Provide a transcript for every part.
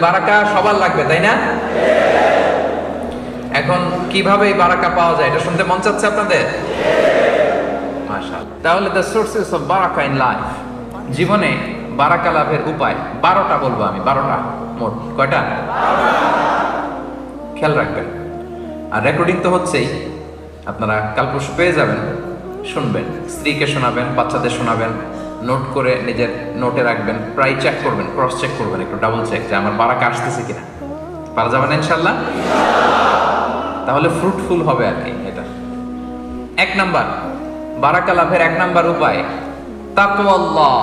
বারাকা সবার লাগবে, তাই না? এখন কিভাবে এই বারাকা পাওয়া যায় এটা শুনতে মন চাচ্ছে আপনাদের? মাশাআল্লাহ। তাহলে দ্য সোর্সেস অফ বারাকা ইন লাইফ, জীবনে বারাকা লাভের উপায় 12টা বলবো আমি, 12টা মোট। কয়টা? খেয়াল রাখবেন। আর রেকর্ডিং তো হচ্ছেই, আপনারা কাল পরশু পেয়ে যাবেন, শুনবেন, স্ত্রীকে শোনাবেন, বাচ্চাদের শোনাবেন, নোট করে নিজের নোটে রাখবেন, প্রায় চেক করবেন, ক্রস চেক করবেন, একটু ডাবল চেক যে আমার বারাকা আসতেছে কিনা। পারা যাবে না ইনশাল্লাহ? তাহলে ফ্রুটফুল হবে আর কি। এটা 1 নাম্বার বারাকা লাভের 1 নাম্বার উপায় তাকওয়াল্লাহ,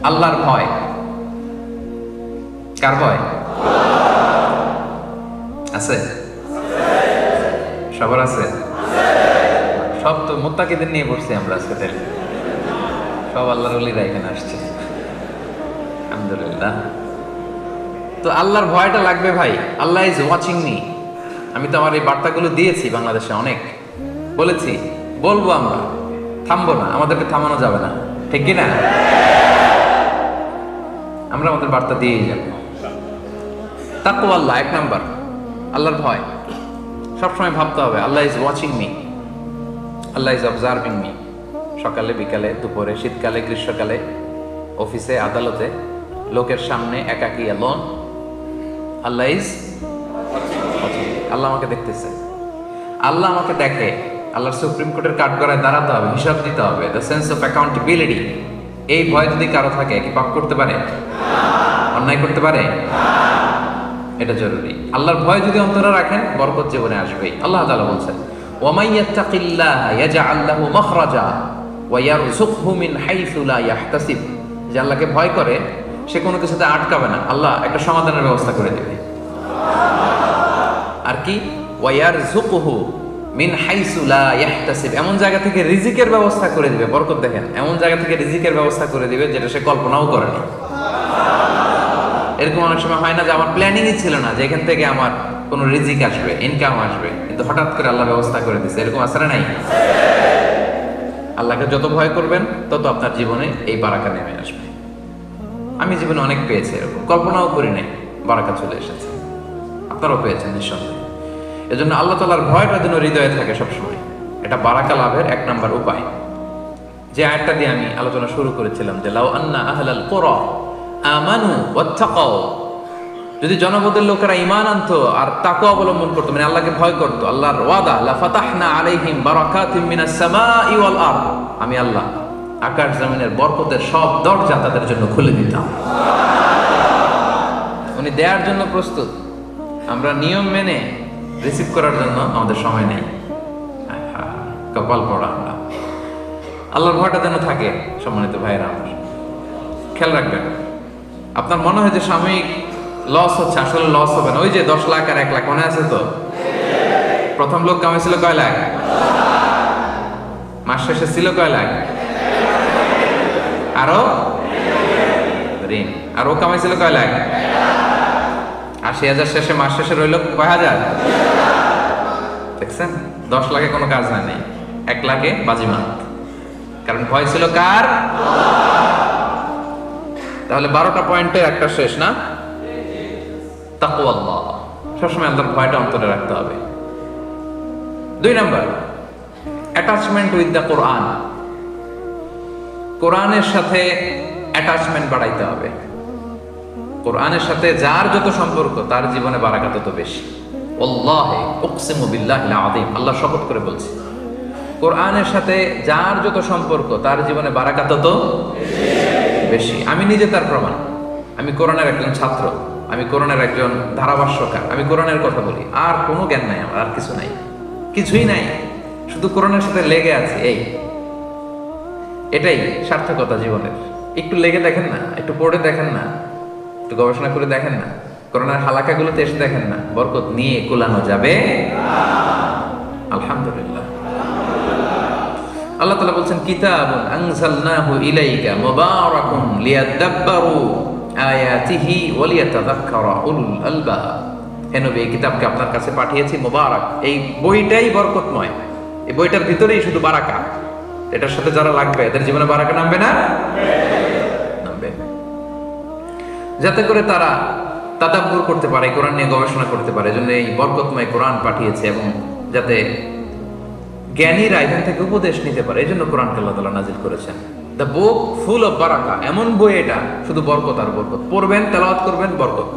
আল্লাহর ভয়। কার ভয় আছে? সবার আছে? সব তো মুত্তাকিদের নিয়ে পড়ছি আমরা আজকে, তাই সব আল্লাহর ওলিরা এখানে আসছে, আলহামদুলিল্লাহ। তো আল্লাহর ভয়টা লাগবে ভাই। আল্লাহ ইজ ওয়াচিং মি। আমি তো আমার এই বার্তাগুলো দিয়েছি বাংলাদেশে, অনেক বলেছি, বলবো, আমরা থামবো না, আমাদেরকে থামানো যাবে না, ঠিক কি না? আমরা আমাদের বার্তা দিয়েই যাব। তাকওয়াল্লাহ 1 নাম্বার, আল্লাহর ভয়। সবসময় ভাবতে হবে Allah is watching me, Allah is observing me. সকালে, বিকালে, দুপুরে, শীতকালে, গ্রীষ্মকালে, অফিসে, আদালতে, লোকের সামনে, একাকী, অ্যালোন, আল্লাহ ইজ ওয়াচিং। আল্লাহ আমাকে দেখতেছে, আল্লাহ আমাকে দেখে। আল্লাহর সুপ্রিম কোর্টের কাঠগড়ায় দাঁড়াতে হবে, হিসাব দিতে হবে, দ্য সেন্স অফ অ্যাকাউন্টেবিলিটি। এই ভয় যদি কারো থাকে, কি পাপ করতে পারে? অন্যায় করতে পারে? এটা জরুরি। আল্লাহর ভয় যদি অন্তরে রাখেন, বরকত জীবনে আসবেই। আল্লাহ তাআলা বলছেন, ওয়ামাই ইয়াত্তাকিল্লাহা ইয়াজআল লাহু মাখরাজা ওয়া ইয়ারযুকহু মিন হাইসু লা ইয়াহতাসিব। যে আল্লাহকে ভয় করে, সে কোনো কিছুতে আটকাবে না, আল্লাহ একটা সমাধানের ব্যবস্থা করে দেবে। আর কি? ওয়া ইয়ারযুকহু মিন হাইসু লা ইয়াহতাসিব, এমন জায়গা থেকে রিজিকের ব্যবস্থা করে দিবে। বরকত দেখেন, এমন জায়গা থেকে রিজিকের ব্যবস্থা করে দিবে যেটা সে কল্পনাও করেনি। এরকম অনেক সময় হয় না যে আমার প্ল্যানিংই ছিল না যে এখান থেকে আমার কোনো রিজিক আসবে, ইনকাম আসবে, কিন্তু হঠাৎ করে আল্লাহ ব্যবস্থা করে দিচ্ছে। এরকম আছে না নাই? আল্লাহকে যত ভয় করবেন, তত আপনার জীবনে এই বারাকা নেমে আসবে। আমি জীবনে অনেক পেয়েছি, এরকম কল্পনাও করি নাই, বারাকা চলে এসেছে। আপনারাও পেয়েছেন নিঃসন্দেহে। এজন্য আল্লাহ তাআলার ভয়টা যেন হৃদয়ে থাকে সবসময়। এটা বারাকা লাভের 1 নাম্বার উপায়। যে আয়াতটা দিয়ে আমি আলোচনা শুরু করেছিলাম, যে লাউ আন্না আহলাল কুরা আমানু ওয়াত্তাকাও, যদি জনপদের লোকেরা ঈমান আনতো আর তাকওয়া অবলম্বন করতো, মানে আল্লাহকে ভয় করতো, আল্লাহর ওয়াদা লা ফাতাহনা আলাইহিম বারাকাতিম মিনাস সামাই ওয়াল আরদ, আমি আল্লাহ আকাশ জমিনের বরকতের সব দরজা তাদের জন্য খুলে দিতাম। উনি দেওয়ার জন্য প্রস্তুত, আমরা নিয়ম মেনে রিসিভ করার জন্য আমাদের সময় নেই। কপাল পড়া আমরা। আল্লাহর ভয়টা যেন থাকে সম্মানিত ভাইয়েরা। আমার খেয়াল রাখবেন, আপনার মনে হয় যে সাময়িক লস হচ্ছে, আসলে লস হবে না। ওই যে 10 লাখ আর 1 লাখ মনে আছে তো? প্রথম লোক কামাইছিল কয় লাখ? মাস শেষে ছিল কয় লাখ? আরো ঋণ, আর ও কামাইছিল কয় লাখ? 80,000 শেষে, মাস শেষে রইল কয় হাজার? দেখছেন, 10 লাখে কোনো কাজ হয় নাই, 1 লাখে বাজিমাত। কারণ ভয় ছিল কার? তাহলে 12টা পয়েন্টের একটা শেষ না? তাকওয়াল্লাহ, সবসময় আল্লাহর ভয়টা অন্তরে রাখতে হবে। 2 নাম্বার, অ্যাটাচমেন্ট উইথ দ্য কোরআন। কোরআনের সাথে অ্যাটাচমেন্ট বাড়াইতে হবে। কোরআনের সাথে যার যত সম্পর্ক, তার জীবনে বারাকা তত বেশি। ওয়াল্লাহি উকসিমু বিল্লাহিল আযীম, আল্লাহ শপথ করে বলছে, কোরআনের সাথে যার যত সম্পর্ক, তার জীবনে বারাকা তত বেশি। আমি নিজে তার প্রমাণ। আমি কোরআনের একজন ছাত্র, আমি কোরআনের একজন ধারাভাষ্যকার, আমি কোরআনের কথা বলি, আর কোনো জ্ঞান নাই আমার, আর কিছু নাই, কিছুই নাই, শুধু কোরআনের সাথে লেগে আছে। এটাই সার্থকতা জীবনের। একটু লেগে দেখেন না, একটু পড়ে দেখেন না, একটু গবেষণা করে দেখেন না, কোরআনের হালাকাগুলোতে এসে দেখেন না, বরকত নিয়ে কুলানো যাবে। আলহামদুলিল্লাহ। আল্লাহ তাআলা বলছেন, কিতাবুন আনজালনাহু ইলাইকা মুবারাকুন লিয়াদাব্বারু আয়াতিহি ওয়া লিয়াতাযাক্কারা উলুল আলবাব। হে নবী, এই কিতাবকে আপনার কাছে পাঠিয়েছি মুবারাক। এই বইটাই বরকতময়, এই বইটার ভিতরেই শুধু বারাকা। এটার সাথে যারা লাগবে, এদের জীবনে বারাকা নামবে না? নামবে। যাতে করে তারা তাদাব্বুর করতে পারে, কোরআন নিয়ে গবেষণা করতে পারে। এজন্য এই বরকতময় কোরআন পাঠিয়েছে, এবং যাতে জ্ঞানীরা এখান থেকে উপদেশ নিতে পারে, এই জন্য কোরআনকে আল্লাহ তাআলা নাজিল করেছেন। দ্য বুক ফুল অফ বারাকা, এমন বই এটা শুধু বরকত আর বরকত। পড়বেন, তেলাওয়াত করবেন, বরকত।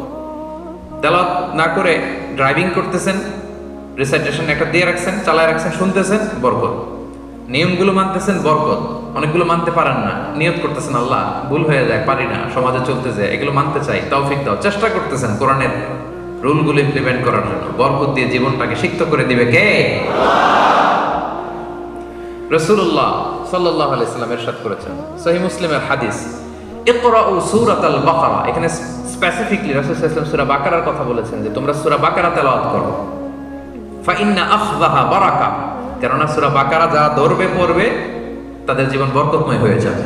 তেলাওয়াত না করে ড্রাইভিং করতেছেন, রিসাইটেশন একটা দিয়ে রাখছেন, চালায় রাখছেন, শুনতেছেন, বরকত। নিয়মগুলো মানতেছেন, বরকত। অনেকগুলো মানতে পারেন না, নিয়ত করতেছেন আল্লাহ ভুল হয়ে যায়, পারি না, সমাজে চলতে যায়, এগুলো মানতে চাই, তৌফিক দাও, চেষ্টা করতেছেন কোরআনের রুলগুলো ইমপ্লিমেন্ট করার জন্য। বরকত দিয়ে জীবনটাকে সিক্ত করে দিবে কে? রাসূলুল্লাহ সাল্লাল্লাহু আলাইহি সাল্লাম ইরশাদ করেছেন, সহিহ মুসলিমের হাদিস, ইকরাউ সূরাতাল বাকারা। এখানে স্পেসিফিকলি রাসূল সাল্লাল্লাহু আলাইহি ওয়াসাল্লাম সূরা বাকারার কথা বলেছেন যে তোমরা সূরা বাকারা তেলাওয়াত করো। ফা ইন্না আখযাহা বারাকা, কেননা সূরা বাকারা যারা ধরবে পড়বে তাদের জীবন বরকতময় হয়ে যাবে।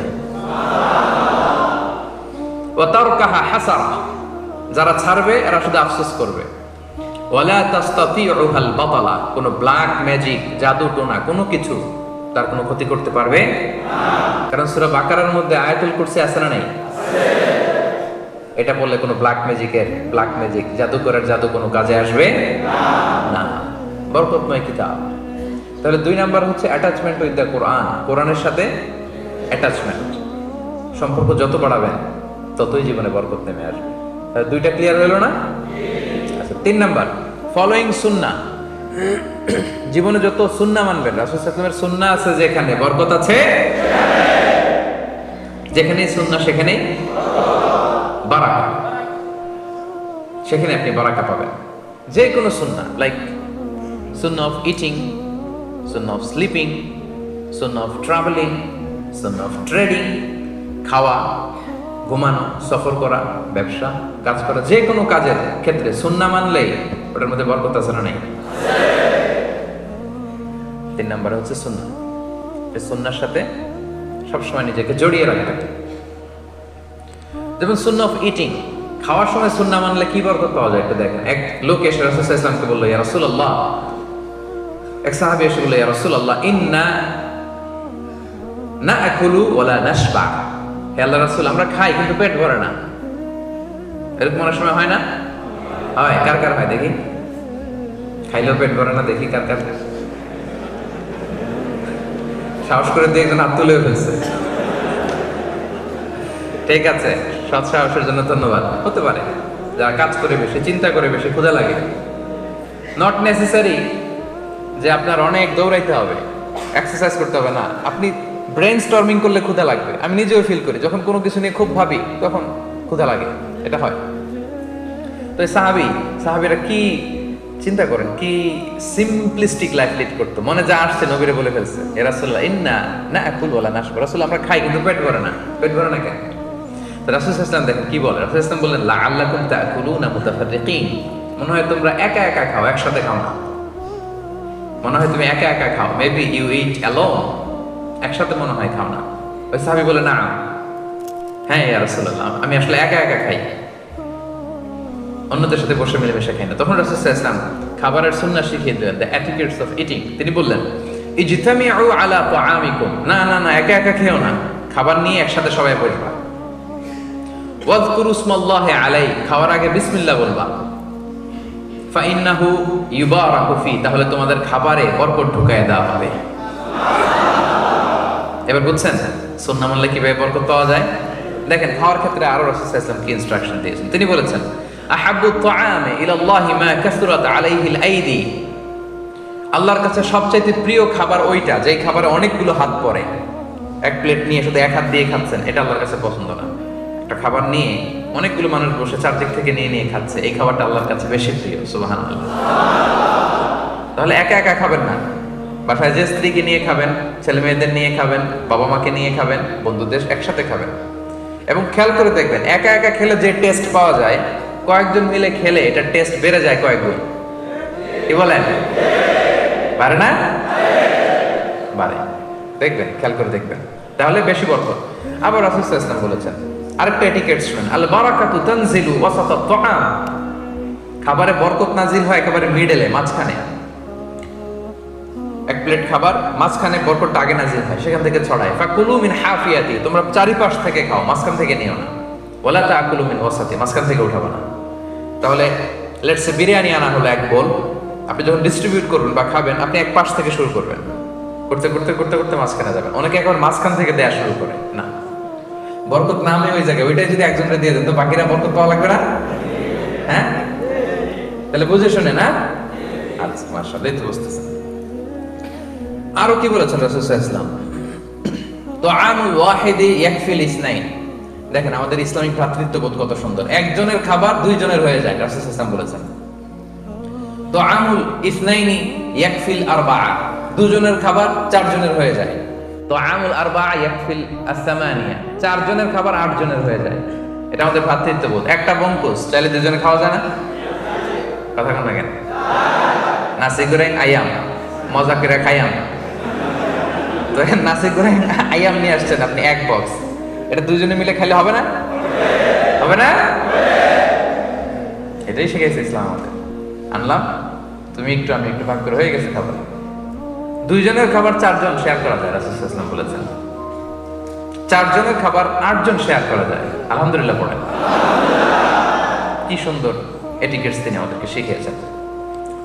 ওয়া তারকাহা হাসারা, যারা ছাড়বে এরা শুধু আফসোস করবে। ওয়ালা তাস্তাতিউহাল বাতালা, কোনো ব্ল্যাক ম্যাজিক, জাদু টোনা, কোনো কিছু তার কোনো ক্ষতি করতে পারবে না। কারণ সূরা বাকারার মধ্যে আয়াতুল কুরসি আছে না নাই? এটা বললে কোনো ব্ল্যাক ম্যাজিক, জাদুকরের জাদু কোনো কাজে আসবে না। বরকতময় কিতাব। তাহলে 2 নাম্বার হচ্ছে অ্যাটাচমেন্ট উইথ দ্য কোরআন। কোরআনের সাথে অ্যাটাচমেন্ট, সম্পর্ক যত বাড়াবেন ততই জীবনে বরকত নেমে আসবে। তাহলে 2টা ক্লিয়ার হলো না? আচ্ছা, 3 নাম্বার ফলোইং সুন্নাহ। জীবনে যত সুন্নাহ মানবেন, রাসূল সাল্লাল্লাহু আলাইহি ওয়াসাল্লামের সুন্নাহ আছে যেখানে বরকত আছে, যেখানেই সুন্নাহ সেখানেই বারাকা, সেখানে আপনি বারাকা পাবেন। যে কোনো সুন্নাহ, like Sunnah of eating, Sunnah of sleeping, Sunnah of travelling, Sunnah of trading, খাওয়া, ঘুমানো, সফর করা, ব্যবসা, কাজ করা, যে কোনো কাজের ক্ষেত্রে সুন্নাহ মানলেই ওটার মধ্যে বরকত আছে না নাই? 3 নাম্বার হচ্ছে সুন্নাহ। এই সুন্নাহর সাথে সবসময় নিজেকে জড়িয়ে রাখতে হবে। যেমন সুন্নাহ অফ ইটিং, খাওয়ার সময় সুন্নাহ মানলে কি বরকত পাওয়া যায় একটু দেখেন। এক লোক এসে রাসূল সাল্লাল্লাহু আলাইহি ওয়াসাল্লামকে বলল, ইয়া রাসূলুল্লাহ, এক সাহাবী এসে বলল, ইয়া রাসূলুল্লাহ, ইন্না নাআকুলু ওয়ালা নাশবা। হে আল্লাহর রাসূল, আমরা খাই কিন্তু পেট ভরে না। এরকম অনেক সময় হয় না? হয়। কার কার হয় দেখি? খাইলেও পেট ভরে না, দেখি কার কার। সাহস করে দিয়ে একজন হাত তুলে ফেলছে। ঠিক আছে, সৎ সাহসের জন্য ধন্যবাদ। হতে পারে যারা কাজ করে বেশি, চিন্তা করে বেশি, ক্ষুধা লাগে। নট নেসেসারি যে আপনার অনেক দৌড়াইতে হবে, এক্সারসাইজ করতে হবে না। আপনি ব্রেন স্টর্মিং করলে ক্ষুধা লাগবে। আমি নিজেও ফিল করি, যখন কোনো কিছু নিয়ে খুব ভাবি তখন ক্ষুধা লাগে, এটা হয়। তো সাহাবীরা কি চিন্তা করেন, কি সিম্পলিস্টিক লাইফ লিড করতো। মনে যা আসছে নবীরে বলে ফেলছে, এ রাসূলুল্লাহ, ইন্না নাআকুলু ওয়ালা নাশবা। রাসূল, আমরা খাই কিন্তু পেট ভরে না। পেট ভরে না কেন? তো রাসূল সাল্লাল্লাহু আলাইহি ওয়াসাল্লাম দেখেন কি বলে। রাসূল সাল্লাল্লাহু আলাইহি ওয়াসাল্লাম বললেন, লাআল্লাকুম তাআকুলুনা মুতাফাররিকিন, মনে হয় তোমরা একা একা খাও, একসাথে খাও না। মনে হয় তুমি একা একা খাও, মেবি ইউ ইট অ্যালোন, একসাথে মনে হয় খাও না। ওই সাহাবী বলে, না, হ্যাঁ ইয়া রাসূলুল্লাহ, আমি আসলে একা একা খাই, অন্যদের সাথে বসে মিলেমিশে খাই না। তখন রাসূল সাল্লাল্লাহু আলাইহি ওয়াসাল্লাম খাবারের সুন্নাহ শিখিয়ে দিলেন, দ্য এটিকেটস অফ ইটিং। তিনি বললেন, ইজতামিউ আলা তাআমিকুম, না না না, একা একা খেও না, খাবার নিয়ে একসাথে সবাই বসবা। ওয়াযকুরু ইসমাল্লাহি আলাইহি, খাওয়ার আগে বিসমিল্লাহ বলবা। ফাইন্নাহু ইউবারাকু ফি, তাহলে তোমাদের খাবারে বরকত ঢুকায় দেওয়া হবে। এবার বুঝছেন সুন্নাহ মানলে কিভাবে বরকত পাওয়া যায়? দেখেন খাওয়ার ক্ষেত্রে আরো রাসূল সাল্লাল্লাহু আলাইহি ওয়াসাল্লাম কি ইনস্ট্রাকশন দিয়েছেন। তিনি বলেছেন, আহাব্বু তাআমি ইলাল্লাহি মা কাসরাত আলাইহিল আইদি, আল্লাহর কাছে সবচাইতে প্রিয় খাবার ওইটা যেই খাবারে অনেকগুলো হাত পড়ে। এক প্লেট নিয়ে শুধু এক হাত দিয়ে খাচ্ছেন, এটা আল্লাহর কাছে পছন্দ না। একটা খাবার নিয়ে অনেকগুলো মানুষ বসে চারদিক থেকে নিয়ে নিয়ে খাচ্ছে, এই খাবারটা আল্লাহর কাছে বেশি প্রিয়। সুবহানাল্লাহ। তাহলে একা একা খাবেন না, বাসায় যে স্ত্রীকে নিয়ে খাবেন, ছেলে মেয়েদের নিয়ে খাবেন, বাবা মাকে নিয়ে খাবেন, বন্ধুদের একসাথে খাবেন। এবং খেয়াল করে দেখবেন, একা একা খেলে যে টেস্ট পাওয়া যায়, কয়েকজন মিলে খেলে এটা টেস্ট বেড়ে যায় কয়েক গুণ। কি বলেন? পারে না? বাড়ে। দেখবেন, খেয়াল করে দেখবেন, তাহলে বেশি বরকত। আবার রাসূল সাল্লাল্লাহু আলাইহি ওয়াসাল্লাম বলেছেন আরেকটা এটিকেট শুনেন, আল বারাকাতু তানজিলু ওয়াসাতা তাআম, খাবারে বরকত নাজিল হয় একেবারে মিডলে, মাঝখানে। এক প্লেট খাবার, মাঝখানে বরকতটা আগে নাজিল হয়, সেখান থেকে ছড়ায়। ফাকুলু মিন হাফিয়াতি, তোমরা চারিপাশ থেকে খাও, মাঝখান থেকে নিও না। ওয়ালা তাকুলু মিন ওয়াসাতি, মাঝখান থেকে উঠাবা না। তাহলে লেটস সে বিরিয়ানি আনা হলো এক বোল, আপনি যখন ডিস্ট্রিবিউট করবেন বা খাবেন, আপনি এক পাশ থেকে শুরু করবেন, করতে করতে করতে করতে মাঝখানে যাবেন। অনেকে একবার মাঝখান থেকে দেয়া শুরু করে, না, বরকত নামে ওই জায়গায়, ওইটাই যদি একজনকে দিয়ে দেন তো বাকিরা বরকত পাওয়া লাগবে না? হ্যাঁ, তাহলে বুঝে শুনে না। আচ্ছা, মাশাআল্লাহ, তো বুঝতেছেন। আরো কি বলেছেন রাসূল সাল্লাল্লাহু আলাইহি ওয়াসাল্লাম? তুআমুল ওয়াহিদি ইয়াকফিল ইসনাইন। দেখেন আমাদের ইসলামিক ভ্রাতৃত্ববোধ কত সুন্দর। একজনের খাবার দুইজনের হয়ে যায়, রাসূল সাল্লাল্লাহু আলাইহি ওয়াসাল্লাম বলেছেন। তুআমুল ইসনাইনি ইয়াকফিল আরবাআ, দুজনের খাবার চারজনের হয়ে যায়। তুআমুল আরবাআ ইয়াকফিল আস-সামানিয়া, চারজনের খাবার আটজনের হয়ে যায়। এটা আমাদের ভ্রাতৃত্ববোধ। একটা বঙ্কুস চাইলে দুজনে খাওয়া যায় না? কথা কন না কেন? নাসি গোরেং আয়াম, মজা করে খাইয়াম। তো নাসি গোরেং আয়াম নিয়ে আসছেন আপনি এক বক্স, এটা দুজনে মিলে খাইলে হবে না? হবে না? এটাই শিখেছে ইসলাম আমাদের। আনলাম, তুমি একটু আমি একটু ভাগ করে হয়ে গেছে খাবার। দুইজনের খাবার চারজন শেয়ার করা যায়, রাসূল সাল্লাল্লাহু আলাইহি ওয়াসাল্লাম বলেছেন। চারজনের খাবার আটজন শেয়ার করা যায়। আলহামদুলিল্লাহ পড়েন। কি সুন্দর এটিকেটস তিনি আমাদেরকে শিখিয়েছেন।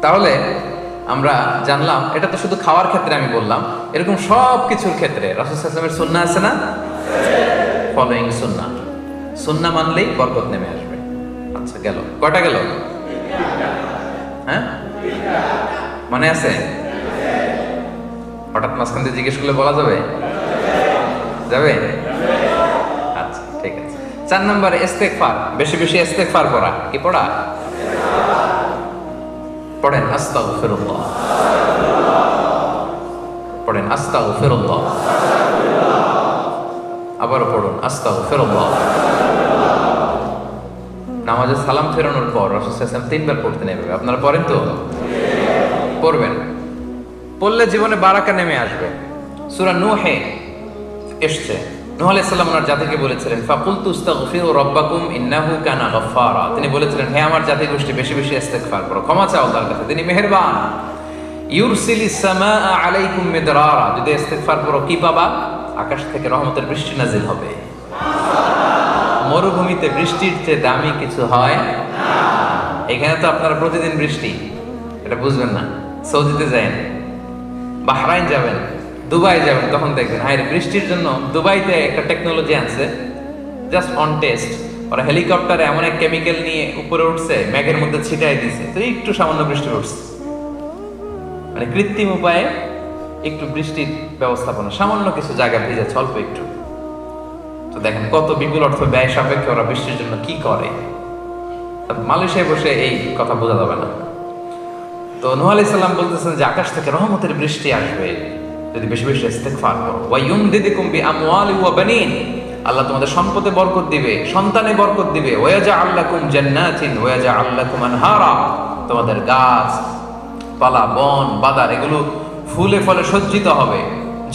তাহলে আমরা জানলাম, এটা তো শুধু খাওয়ার ক্ষেত্রে আমি বললাম, এরকম সব কিছুর ক্ষেত্রে রাসূল সাল্লাল্লাহু আলাইহি ওয়াসাল্লামের সুন্নাহ আছে না? ফলোইং সুন্নাহ, সুন্নাহ মানলেই বরকত নেমে আসবে। আচ্ছা, গেল কয়টা গেল? হ্যাঁ, মনে আছে? হঠাৎ মাঝখান দিয়ে জিজ্ঞেস করলে বলা যাবে? যাবে? আচ্ছা, ঠিক আছে। 4 নম্বরে ইস্তেগফার, বেশি বেশি ইস্তেগফার পড়া। কি পড়া? পড়েন আস্তাগফিরুল্লাহ, পড়েন আস্তাগফিরুল্লাহ, আবারও পড়ুন আস্তাগফিরুল্লাহ। নামাজে সালাম ফেরানোর পর রাসূল সাল্লাল্লাহু আলাইহি ওয়াসাল্লাম 3 বার পড়তে নেবে। আপনারা পড়েন তো? পড়বেন। পড়লে জীবনে বারাকা নেমে আসবে। সূরা নূহে এসেছে, নূহ আলাইহিস সালাম ওনার জাতিকে বলেছিলেন, ফাকুলতু আস্তাগফিরু রাব্বাকুম ইন্নাহু কানা গাফফারা। তিনি বলেছিলেন, হে আমার জাতি গোষ্ঠী, বেশি বেশি ইস্তেগফার করো, ক্ষমা চাও তার কাছে, তিনি মেহেরবান। ইউরসিলিস সামাআ আলাইকুম মিদরারা, যদি ইস্তেগফার করো কি পাবা? আকাশ থেকে রহমতের বৃষ্টি নাজিল হবে। মরুভূমিতে বৃষ্টির চেয়ে দামি কিছু হয় না। এখানে তো আপনারা প্রতিদিন বৃষ্টি, এটা বুঝবেন না। সৌদিতে যাবেন, বাহরাইন যাবেন, দুবাই যাবেন, তখন দেখবেন হায় বৃষ্টির জন্য দুবাইতে একটা টেকনোলজি আনছে, জাস্ট অন টেস্ট। ওরা হেলিকপ্টারে এমন এক কেমিক্যাল নিয়ে উপরে উঠছে, মেঘের মধ্যে ছিটাই দিছে, তো একটু সামান্য বৃষ্টি পড়ছে। মানে কৃত্রিম উপায়ে একটু বৃষ্টির ব্যবস্থাপনা, সামান্য কিছু জায়গা ভিজেছে অল্প একটু। তো দেখেন কত বিপুল অর্থ ব্যয় সাপেক্ষে ওরা বৃষ্টির জন্য কি করে। মালয়েশিয়ায় বসে এই কথা বোঝা যাবে না। তো নূহ আলাইহিস সালাম বলতেছেন যে আকাশ থেকে রহমতের বৃষ্টি আসবে যদি বেশি বেশি ইস্তেগফার করো। ওয়া ইউমদিদুকুম বিআমওয়ালি ওয়া বানিন, আল্লাহ তোমাদের সম্পদে বরকত দিবে, সন্তানে বরকত দিবে। ওয়া ইয়াজআল লাকুম জান্নাতিন ওয়া ইয়াজআল লাকুম আনহারা, তোমাদের গাছ পালা, বন বাদার এগুলো ফুলে ফলে সজ্জিত হবে,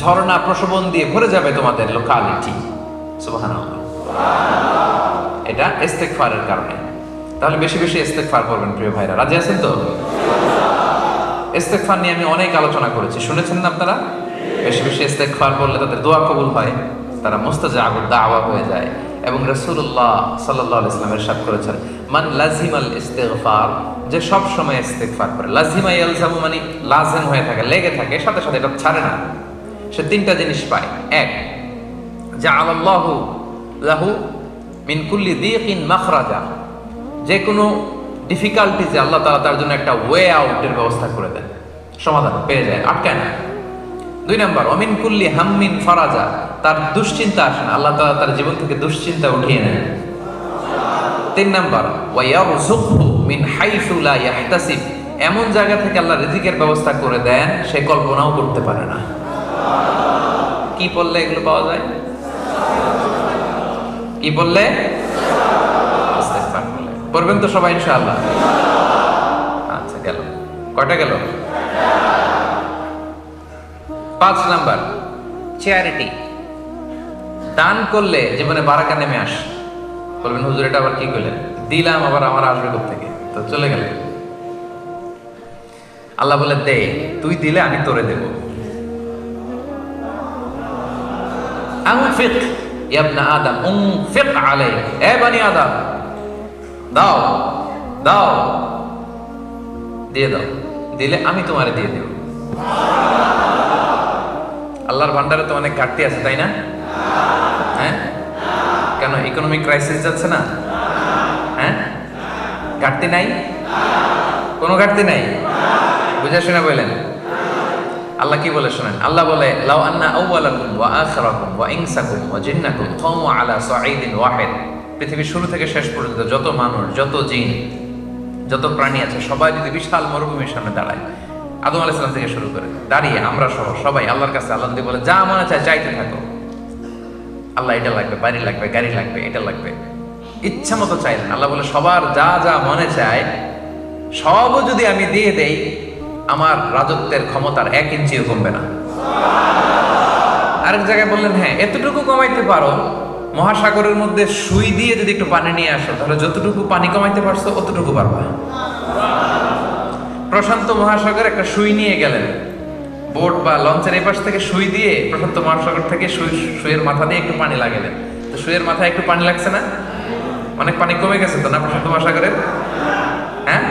ঝর্ণা প্রশোভন দিয়ে ভরে যাবে তোমাদের লোকালিটি। সুবহানাল্লাহ, এটা ইস্তেগফারের কারণে। তাহলে বেশি বেশি ইস্তেগফার করবেন প্রিয় ভাইরা, রাজি আছেন তো? ইস্তেগফার নিয়ে আমি অনেক আলোচনা করেছি, শুনেছেন না আপনারা? বেশি বেশি ইস্তেগফার করলে তাদের দোয়া কবুল হয়, তারা মুস্তাজাবুদ দাওয়া হয়ে যায়। এবং রাসূলুল্লাহ সাল্লাল্লাহু আলাইহি ওয়াসাল্লাম ইরশাদ করেছেন, মান লাজিমাল ইস্তিগফার, যে সব সময় ইস্তেগফার করে। লাজিমা ইয়ালজামু মানে লাজিম হয়ে থাকে, লেগে থাকে, সাথে সাথে এটা ছাড়ে না, সে 3টা জিনিস পায়। এক, জাআলাল্লাহু লাহু মিন কুল্লি দিকিন মাখরাজা, যে কোনো ডিফিকাল্টিজে আল্লাহ তাআলা তার জন্য একটা ওয়ে আউটের ব্যবস্থা করে দেন, সমাধান পেয়ে যায়, আটকায় না। 2 নাম্বার, ওমিন কুল্লি হাম্মিন ফারাজা, তার দুশ্চিন্তা আসে না, আল্লাহ তাআলা তার জীবন থেকে দুশ্চিন্তা উঠিয়ে নেন। 3 নাম্বার, ওয়া ইয়ারযুকহু মিন হাইসু লা ইয়াহতাসিব, এমন জায়গা থেকে আল্লাহ রিজিকের ব্যবস্থা করে দেন সে কল্পনাও করতে পারে না। কি বললে এগুলো পাওয়া যায়? কি বললে? ইস্তেগফার বলে। করবেন তো সবাই ইনশাআল্লাহ? আচ্ছা, গেল কয়টা গেল? 5 নাম্বার, চ্যারিটি, দান করলে জীবনে বারাকা নেমে আসে। বলবেন হুজুর এটা আবার কি করলেন? দিলাম আবার আমার আসবে কোত্থেকে? তো চলে গেল। আল্লাহ বলে দে, তুই দিলে আমি তোরে দেব। আনফিক ইয়া ইবনা আদম, উনফিক আলাইক, এ বনি আদম দাও, দাও, দিয়ে দাও, দিলে আমি তোমারে দিয়ে দেব। আল্লাহর ভান্ডারে তো অনেক ঘাটতি আছে, তাই না? হ্যাঁ, কেন ইকোনমিক ক্রাইসিস যাচ্ছে না? হ্যাঁ, ঘাটতি নাই, কোনো ঘাটতি নাই, বুঝে শুনে বললেন। আল্লাহ কি বলে শোনেন, আল্লাহ বলে লাউ আন্না আউওয়ালাকুম ওয়া আখিরাকুম ওয়া ইনসাকুম ওয়া জিন্নাকুম কামু আলা সাঈদিন ওয়াহিদ, পৃথিবীর শুরু থেকে শেষ পর্যন্ত যত মানুষ, যত জিন, যত প্রাণী আছে সবাই যদি বিশাল মরুভূমির সামনে দাঁড়ায়, আদম আলাইহিস সালাম থেকে শুরু করে দাঁড়িয়ে আমরা সহ সবাই আল্লাহর কাছে, আল্লাহ যদি বলে যা মনে চায় চাইতে থাকো, আল্লাহ এটা লাগবে, বাড়ি লাগবে, গাড়ি লাগবে, এটা লাগবে, ইচ্ছা মতো চাইলেন। আল্লাহ বলে সবার যা যা মনে চায় সবও যদি আমি দিয়ে দেই, আমার রাজত্বের ক্ষমতার 1 ইঞ্চিও কমবে না। আরেক জায়গায় বললেন হ্যাঁ, এতটুকু কমাইতে পারো, মহাসাগরের মধ্যে সুই দিয়ে যদি একটু পানি নিয়ে আসো, তাহলে যতটুকু পানি কমাইতে পারছো অতটুকু পারবা। প্রশান্ত মহাসাগর একটা সুই নিয়ে গেলেন, বোট বা লঞ্চের এই পাশ থেকে সুই দিয়ে প্রশান্ত মহাসাগর থেকে সুইয়ের মাথা দিয়ে একটু পানি লাগালেন, তো সুইয়ের মাথায় একটু পানি লাগছে না? অনেক পানি কমে গেছে তো না প্রশান্ত মহাসাগরের? হ্যাঁ,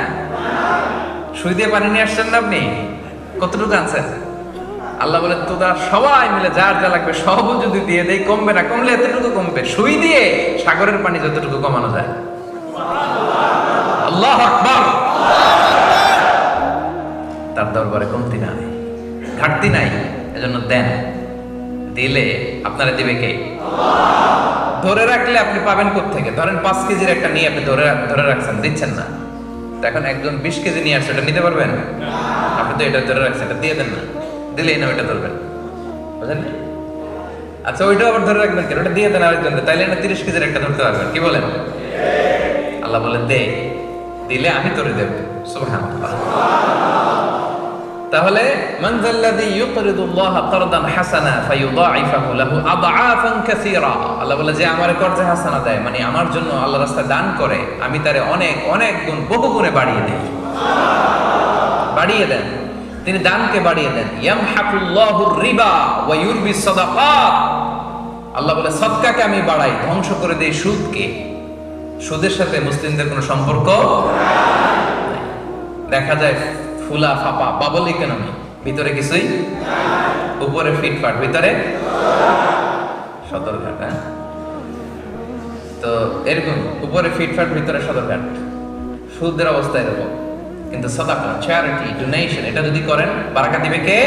সুই দিয়ে পানি নিয়ে আসছেন না আপনি, কতটুকু আনছেন? আল্লাহ বলে তোরা সবাই মিলে যার যা লাগবে সবও যদি দিয়ে দেয় কমবে না, কমলে এতটুকু কমবে, সুই দিয়ে সাগরের পানি যতটুকু কমানো যায়। আল্লাহু আকবার। তার দরবারে কমতি নাই, ঘাটতি নাই, এজন্য দেন, দিলে আপনারা দিবে কে? ধরে রাখলে আপনি পাবেন কোত্থেকে? ধরেন 5 কেজির একটা নিয়ে আপনি ধরে রাখছেন, দিচ্ছেন না, এখন একজন 20 কেজি নিয়ে আসছে, এটা নিতে পারবেন? আপনি তো এটা ধরে রাখছেন, এটা দিয়ে দেন না, দিলেই না ওইটা ধরবেন, বুঝলেন? আচ্ছা, ওইটা আবার ধরে রাখবেন কেন? ওটা দিয়ে দেন আরেকজনকে, তাইলে না 30 কেজির একটা ধরতে পারবেন, কি বলেন? আল্লাহ বলেন দে, দিলে আমি তোরে দেব। সুবহানাল্লাহ। তাহলে মান যাল্লাযী ইউকরিদুল্লাহ কারদান হাসানা ফায়ুদাঈফাহু লাহু আদআফান কাসীরা, আল্লাহ বলে যে আমারে কর্জে হাসানা দেয়, মানে আমার জন্য আল্লাহর রাস্তায় দান করে, আমি তারে অনেক অনেক গুণ, বহু গুণে বাড়িয়ে দেই। বাড়িয়ে দেন, তিনি দানকে বাড়িয়ে দেন। ইয়ামহাকুল্লাহুর রিবা ওয়া ইউরবিস সাদাকাত, আল্লাহ বলে সদকাকে আমি বাড়াই, ধ্বংস করে দেই সুদকে। সুদের সাথে মুসলিমদের কোনো সম্পর্ক নাই। দেখা যায় ফুলা ফাপা বাবল ইকোনমি, ভিতরে কিছুই, উপরে ফিটফাট, ভিতরে সদরঘাট। হ্যাঁ, তো এরকম উপরে ফিটফাট, ভিতরে সদরঘাট, সুদের অবস্থা এরকম। কিন্তু সাদাকা, চ্যারিটি, ডোনেশন, এটা যদি করেন বারাকা দিবে কে?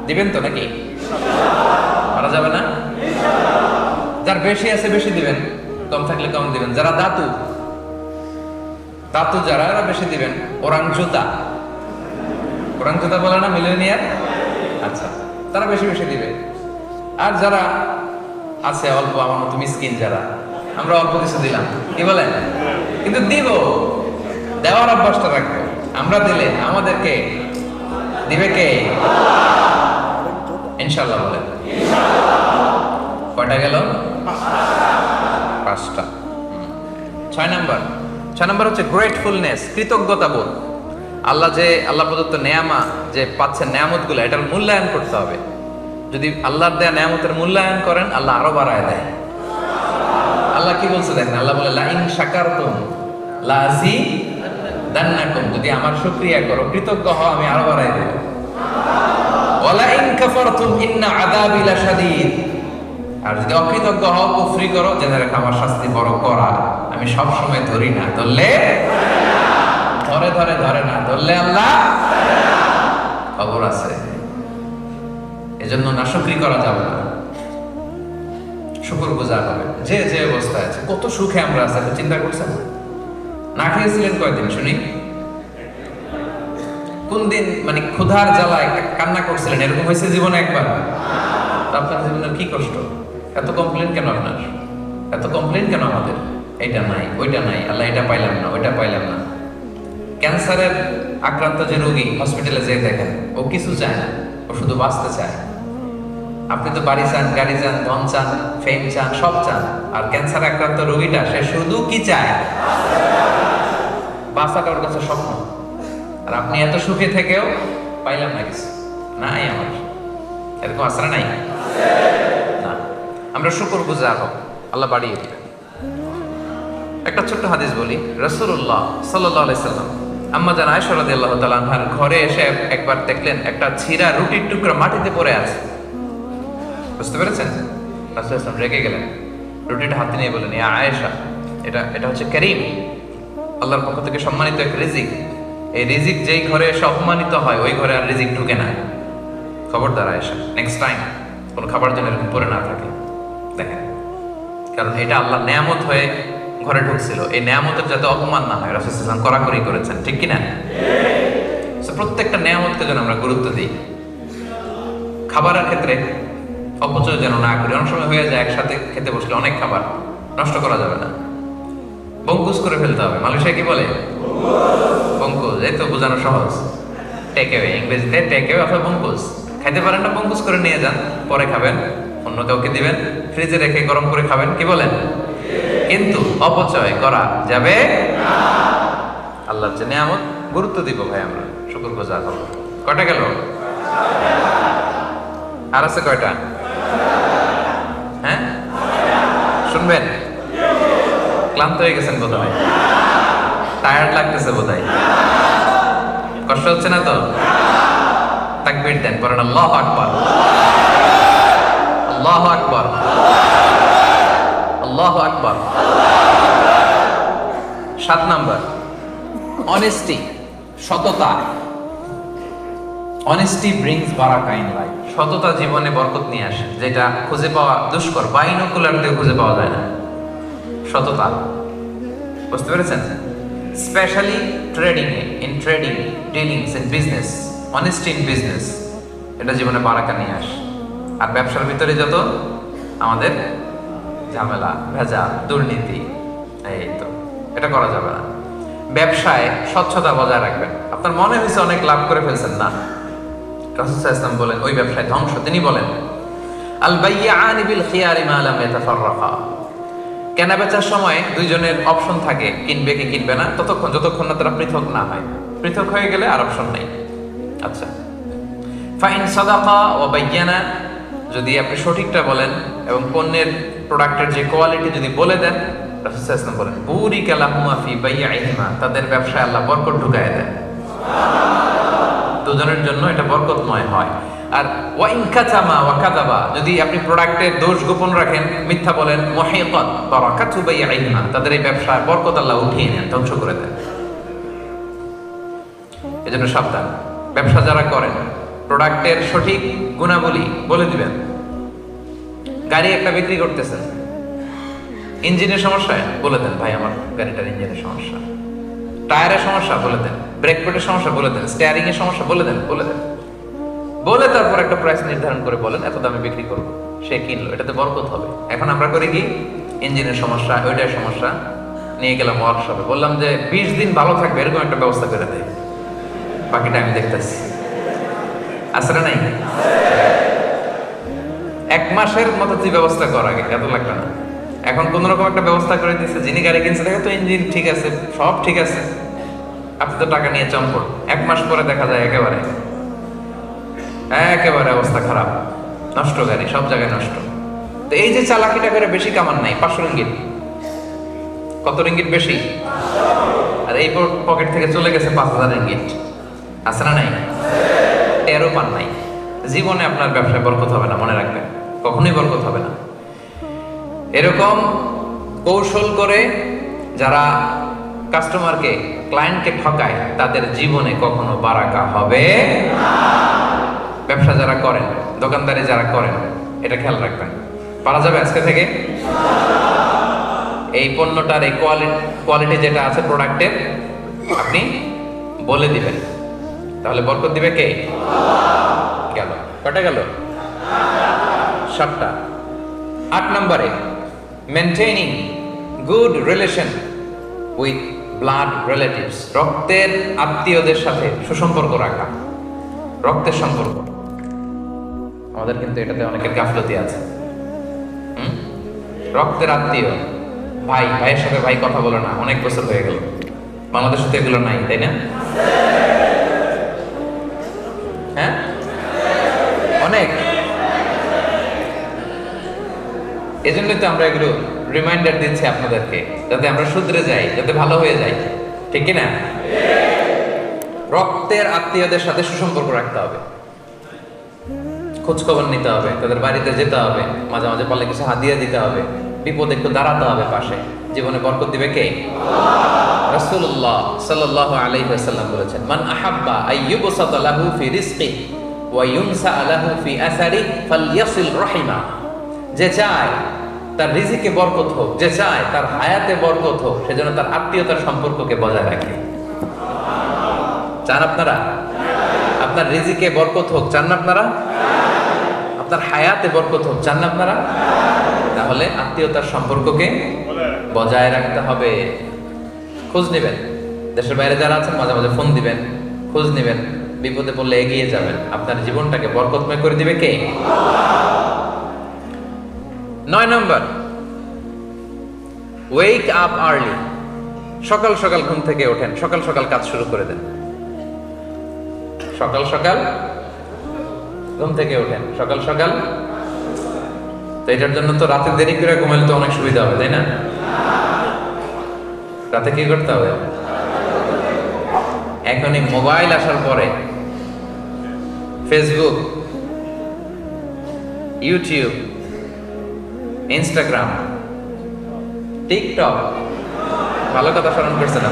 দিবেন তো নাকি? মারা যাবে না? যার বেশি আছে বেশি দিবেন, কম থাকলে কম দিবেন। যারা দাতু যারা, এরা বেশি দিবেন। ওরাং জুতা বলে না মিলেনিয়ার? আচ্ছা, তারা বেশি বেশি দিবে। আর যারা আছে অল্প, আমার মতো মিসকিন যারা, আমরা অল্প কিছু দিলাম, কি বলেন? কিন্তু দিব, দেওয়ার অভ্যাসটা রাখবো। আমরা দিলে আমাদেরকে দিবে কে? ইনশাআল্লাহ বলেন। কয়টা গেল? 5টা। 6 নম্বর হচ্ছে গ্রেটফুলনেস, কৃতজ্ঞতা বোধ। আল্লাহ প্রদত্ত নেয়ামা যে পাচ্ছেন, নেয়ামতগুলো, এটার মূল্যায়ন করতে হবে। যদি আল্লাহর দেয়া নেয়ামতের মূল্যায়ন করেন, আল্লাহ আরো বাড়ায় দেয়। আল্লাহ কি বলছে দেখেন, আল্লাহ বলে লাইন শাকারতুম লাযিদান্নাকুম, যদি আমার শুকরিয়া করো, কৃতজ্ঞ হও, আমি আরো বাড়ায় দেব। ওয়ালা ইন কাফারতুম ইন্না আযাবি লাশাদীদ, আর যদি অকৃতজ্ঞ হও, কুফরি করো, জেনে রাখো আমার শাস্তি বড় কড়া। আমি সব সময় ধরি না, ধরলে ধরে না, ধরলে আল্লাহ খবর আছে। এজন্য নাশুকরি করা যাবে না, শুকর গুজার হবে। যে যে অবস্থায় আছে, কত সুখে আমরা আছি, চিন্তা করছেন? না খেয়েছিলেন কয়দিন শুনি? কোন দিন মানে ক্ষুধার জ্বালায় কান্না করছিলেন? এরকম হয়েছে জীবনে একবার? আপনার জীবনের কি কষ্ট? এত কমপ্লেন কেন আপনার? এত কমপ্লেন কেন আমাদের? এটা নাই, ওইটা নাই, আল্লাহ এটা পাইলাম না, ওইটা পাইলাম না। ক্যান্সারের আক্রান্ত যে রোগী হসপিটালে যেয়ে দেখেন, ও কিছু চায় না, ও শুধু বাঁচতে চায়। আপনি তো বাড়ি চান, গাড়ি চান, ধন চান, ফেম চান, সব চান। আর ক্যান্সার আক্রান্ত রোগীটা, সে শুধু কি চায়? বাঁচাটা ওর কাছে স্বপ্ন। আর আপনি এত সুখে থেকেও পাইলাম না কিছু, নাই আমার। এরকম আসরা নাই না। আমরা শুকর গুজার হব, আল্লাহ বাড়িয়ে দিবেন। একটা ছোট্ট হাদিস বলি। রাসূলুল্লাহ সাল্লাল্লাহু আলাইহি সাল্লাম আম্মা জান আয়েশা রাদিয়াল্লাহু তাআলা আনহার ঘরে এসে একবার দেখলেন একটা ছিঁড়া রুটির টুকরা মাটিতে পড়ে আছে। বুঝতে পেরেছেন? রাসূল সাল্লাল্লাহু আলাইহি ওয়াসাল্লাম রেগে গেলেন, রুটিটা হাতে নিয়ে বললেন, ইয়া আয়েশা, এটা হচ্ছে কারীম, আল্লাহর পক্ষ থেকে সম্মানিত এক রিজিক। এই রিজিক যেই ঘরে এসে অপমানিত হয় ওই ঘরে আর রিজিক ঢুকে না। খবরদার আয়েশা, নেক্সট টাইম কোনো খাবার জন্য এরকম পড়ে না থাকে। দেখেন, কারণ এটা আল্লাহর নেয়ামত হয়ে ঘরে ঢুকছিল, এই নেয়ামতের যাতে অপমান না হয় রাসূল সাল্লাল্লাহু আলাইহি ওয়াসাল্লাম কড়াকড়ি করেছেন, ঠিক কি না? প্রত্যেকটা নেয়ামতকে যেন আমরা গুরুত্ব দিই। খাবারের ক্ষেত্রে অপচয় যেন না করি। অনেক সময় হয়ে যায় একসাথে খেতে বসলে অনেক খাবার নষ্ট করা যাবে না, বঙ্কুস করে ফেলতে হবে। মালয়েশিয়া কি বলে? বঙ্কুস। এই তো বোঝানো সহজ। টেক অ্যাওয়ে, ইংরেজিতে টেক অ্যাওয়ে অথবা বঙ্কুস। খাইতে পারেন না, বঙ্কুস করে নিয়ে যান, পরে খাবেন, অন্য কাউকে দিবেন, ফ্রিজে রেখে গরম করে খাবেন, কি বলেন? কিন্তু অপচয় করা যাবে না। আল্লাহর যে নিয়ামত গুরুত্ব দিব ভাই, আমরা শুকরগুজার হব। কয়টা গেল? আর আছে কয়টা? হ্যাঁ, শুনবেন? ক্লান্ত হয়ে গেছেন বোধহয়, টায়ার্ড লাগতেছে বোধহয়, কষ্ট হচ্ছে না তো? তাকবীর দেন, বলেন আল্লাহু আকবার, আল্লাহু আকবার, আল্লাহু আকবার। 7 নাম্বার, অনেস্টি, সততা। অনেস্টি ব্রিংস বারাকা ইন লাইফ। সততা জীবনে বরকত নিয়ে আসে, যেটা খুঁজে পাওয়া দুষ্কর, বাইনোকুলার দিয়ে খুঁজে পাওয়া যায় না। সততা, বুঝতে পেরেছেন? Specially trading A, in trading, dealings in business, honesty in business, এটা জীবনে বারাকা নিয়ে আসে। আর ব্যবসার ভিতরে যত আমাদের ঝামেলা, ভেজা, দুর্নীতি, এই তো এটা করা যাবে না। ব্যবসায় স্বচ্ছতা বজায় রাখবেন। আপনার মনে হয়েছে অনেক লাভ করে ফেলছেন, না, রাসূল সাল্লাল্লাহু আলাইহি ওয়াসাল্লাম বলেন ওই ব্যবসায় ধ্বংস। তিনি বলেন আল বাইয়ানি বিল খিয়ারি মা লাম ইয়াতাফাররাকা। কেনা বেচার সময় দুইজনের অপশন থাকে, কিনবে কি কিনবে না, যতক্ষণ না তারা পৃথক না হয়। পৃথক হয়ে গেলে আর অপশন নেই। আচ্ছা, ফাইন সাদাকা ওয়া বাইয়ানা, যদি আপনি সঠিকটা বলেন এবং পণ্যের প্রোডাক্টের যে কোয়ালিটি যদি বলে দেন, রাসূল সাল্লাল্লাহু আলাইহি ওয়াসাল্লাম বলেন বুরিকা লাহুমা ফি বাইইহিমা, তাদের ব্যবসায় আল্লাহ বরকত ঢুকায় দেন। দুজনের জন্য এটা বরকতময় হয়। আর ওয়া ইন কাতামা ওয়া কাযাবা, যদি আপনি প্রোডাক্টের দোষ গোপন রাখেন, মিথ্যা বলেন, মুহিকাত বারাকাতু বাইইহিমা, তাদের এই ব্যবসায় বরকত আল্লাহ উঠিয়ে নেন, ধ্বংস করে দেন। এজন্য সাবধান। ব্যবসা যারা করেন, প্রোডাক্টের সঠিক গুণাবলী বলে দিবেন। গাড়ি একটা বিক্রি করতেছেন, ইঞ্জিনের সমস্যা বলে দেন, ভাই আমার গাড়িটার ইঞ্জিনের সমস্যা, টায়ারের সমস্যা বলে দেন, ব্রেক প্যাডের সমস্যা বলে দেন, স্টিয়ারিং এর সমস্যা বলে দেন, বলে তারপর একটা প্রাইস নির্ধারণ করে বলেন এত দামে বিক্রি করবো। সে কিনলো, এটাতে বরকত হবে। এখন আমরা করি কি, ইঞ্জিনের সমস্যা, ওইটার সমস্যা নিয়ে গেলাম ওয়ার্কশপে, বললাম যে 20 দিন ভালো থাকবে এরকম একটা ব্যবস্থা করে দেয়, বাকিটা আমি দেখতেছি। আসলে নাই 1 মাসের মতো তুই ব্যবস্থা কর, আগে এত লাগবে না। এখন কোন রকম একটা ব্যবস্থা করে দিচ্ছে, যিনি গাড়ি কিনছে দেখে তো ইঞ্জিন ঠিক আছে, সব ঠিক আছে, আপনি তো টাকা নিয়ে চম্পট। 1 মাস পরে দেখা যায় একেবারে অবস্থা খারাপ, নষ্ট গাড়ি, সব জায়গায় নষ্ট। তো এই যে চালাকিটা করে বেশি কামান নাই, 500 রিঙ্গিট। কত রিঙ্গিট বেশি? আর এই পকেট থেকে চলে গেছে 5000 রিঙ্গিট। আছে না নাই? টেরও পান নাই। জীবনে আপনার ব্যবসায় বরকত হবে না, মনে রাখবেন, কখনোই বরকত হবে না। এরকম কৌশল করে যারা কাস্টমারকে, ক্লায়েন্টকে ঠকায়, তাদের জীবনে কখনো বারাকা হবে না। ব্যবসা যারা করেন, দোকানদারি যারা করেন, এটা খেয়াল রাখবেন। পারা যাবে আজকে থেকে? এই পণ্যটার এই কোয়ালিটি যেটা আছে প্রোডাক্টের, আপনি বলে দিবেন, তাহলে বরকত দিবে কে? গেল কটা গেল? 7টা। 8 নম্বরে, maintaining good relation with blood relatives, রক্তের আত্মীয়দের সাথে সুসম্পর্ক রাখা। রক্তের সম্পর্ক আমাদের কিন্তু এটাতে অনেকের গাফলতি আছে। রক্তের আত্মীয়, ভাইয়ের সাথে ভাই কথা বলে না, অনেক বছর হয়ে গেল। বাংলাদেশে তো এগুলো নাই, তাই না? হ্যাঁ, অনেক। এজন্যই তো আমরা এগুলো রিমাইন্ডার দিচ্ছি আপনাদেরকে, যাতে আমরা শুধরে যাই, যাতে ভালো হয়ে যাই, ঠিক কি না? রক্তের আত্মীয়দের সাথে সুসম্পর্ক রাখতে হবে, খোঁজ খবর নিতে হবে, তাদের বাড়িতে যেতে হবে, মাঝে মাঝে পারলে কিছু হাদিয়া দিতে হবে, বিপদে একটু দাঁড়াতে হবে পাশে। জীবনে বরকত দিবে কে? রাসূলুল্লাহ সাল্লাল্লাহু আলাইহি ওয়াসাল্লাম বলেছেন, মান আহাব্বা আইয়ুবসাতা লাহু ফি রিজকি ওয়া ইউনসা লাহু ফি আসারি ফালইয়াসিল রাহিমা। যে চায় তার রিজিকে বরকত হোক, যে চায় তার হায়াতে বরকত হোক, সেজন্য তার আত্মীয়তার সম্পর্ককে বজায় রাখে। চান আপনারা আপনার রিজিকে বরকত হোক? চান না আপনারা? আপনার হায়াতে বরকত হোক? চান না আপনারা? তাহলে আত্মীয়তার সম্পর্ককে বজায় রাখতে হবে। খোঁজ নেবেন, দেশের বাইরে যারা আছেন মাঝে মাঝে ফোন দিবেন, খোঁজ নেবেন, বিপদে পড়লে এগিয়ে যাবেন। আপনার জীবনটাকে বরকতময় করে দিবে কে? 9 নম্বর, ওয়েক আপ আর্লি। সকাল সকাল ঘুম থেকে ওঠেন, সকাল সকাল কাজ শুরু করে দেন। সকাল সকাল ঘুম থেকে ওঠেন, সকাল সকাল। তো এটার জন্য তো রাতে দেরি করে ঘুমাইলে তো অনেক সুবিধা হবে, তাই না? রাতে কি করতে হবে? এখন এই মোবাইল আসার পরে ফেসবুক, ইউটিউব, ইনস্টাগ্রাম, টিকটক, ভালো কথা স্মরণ করছে না?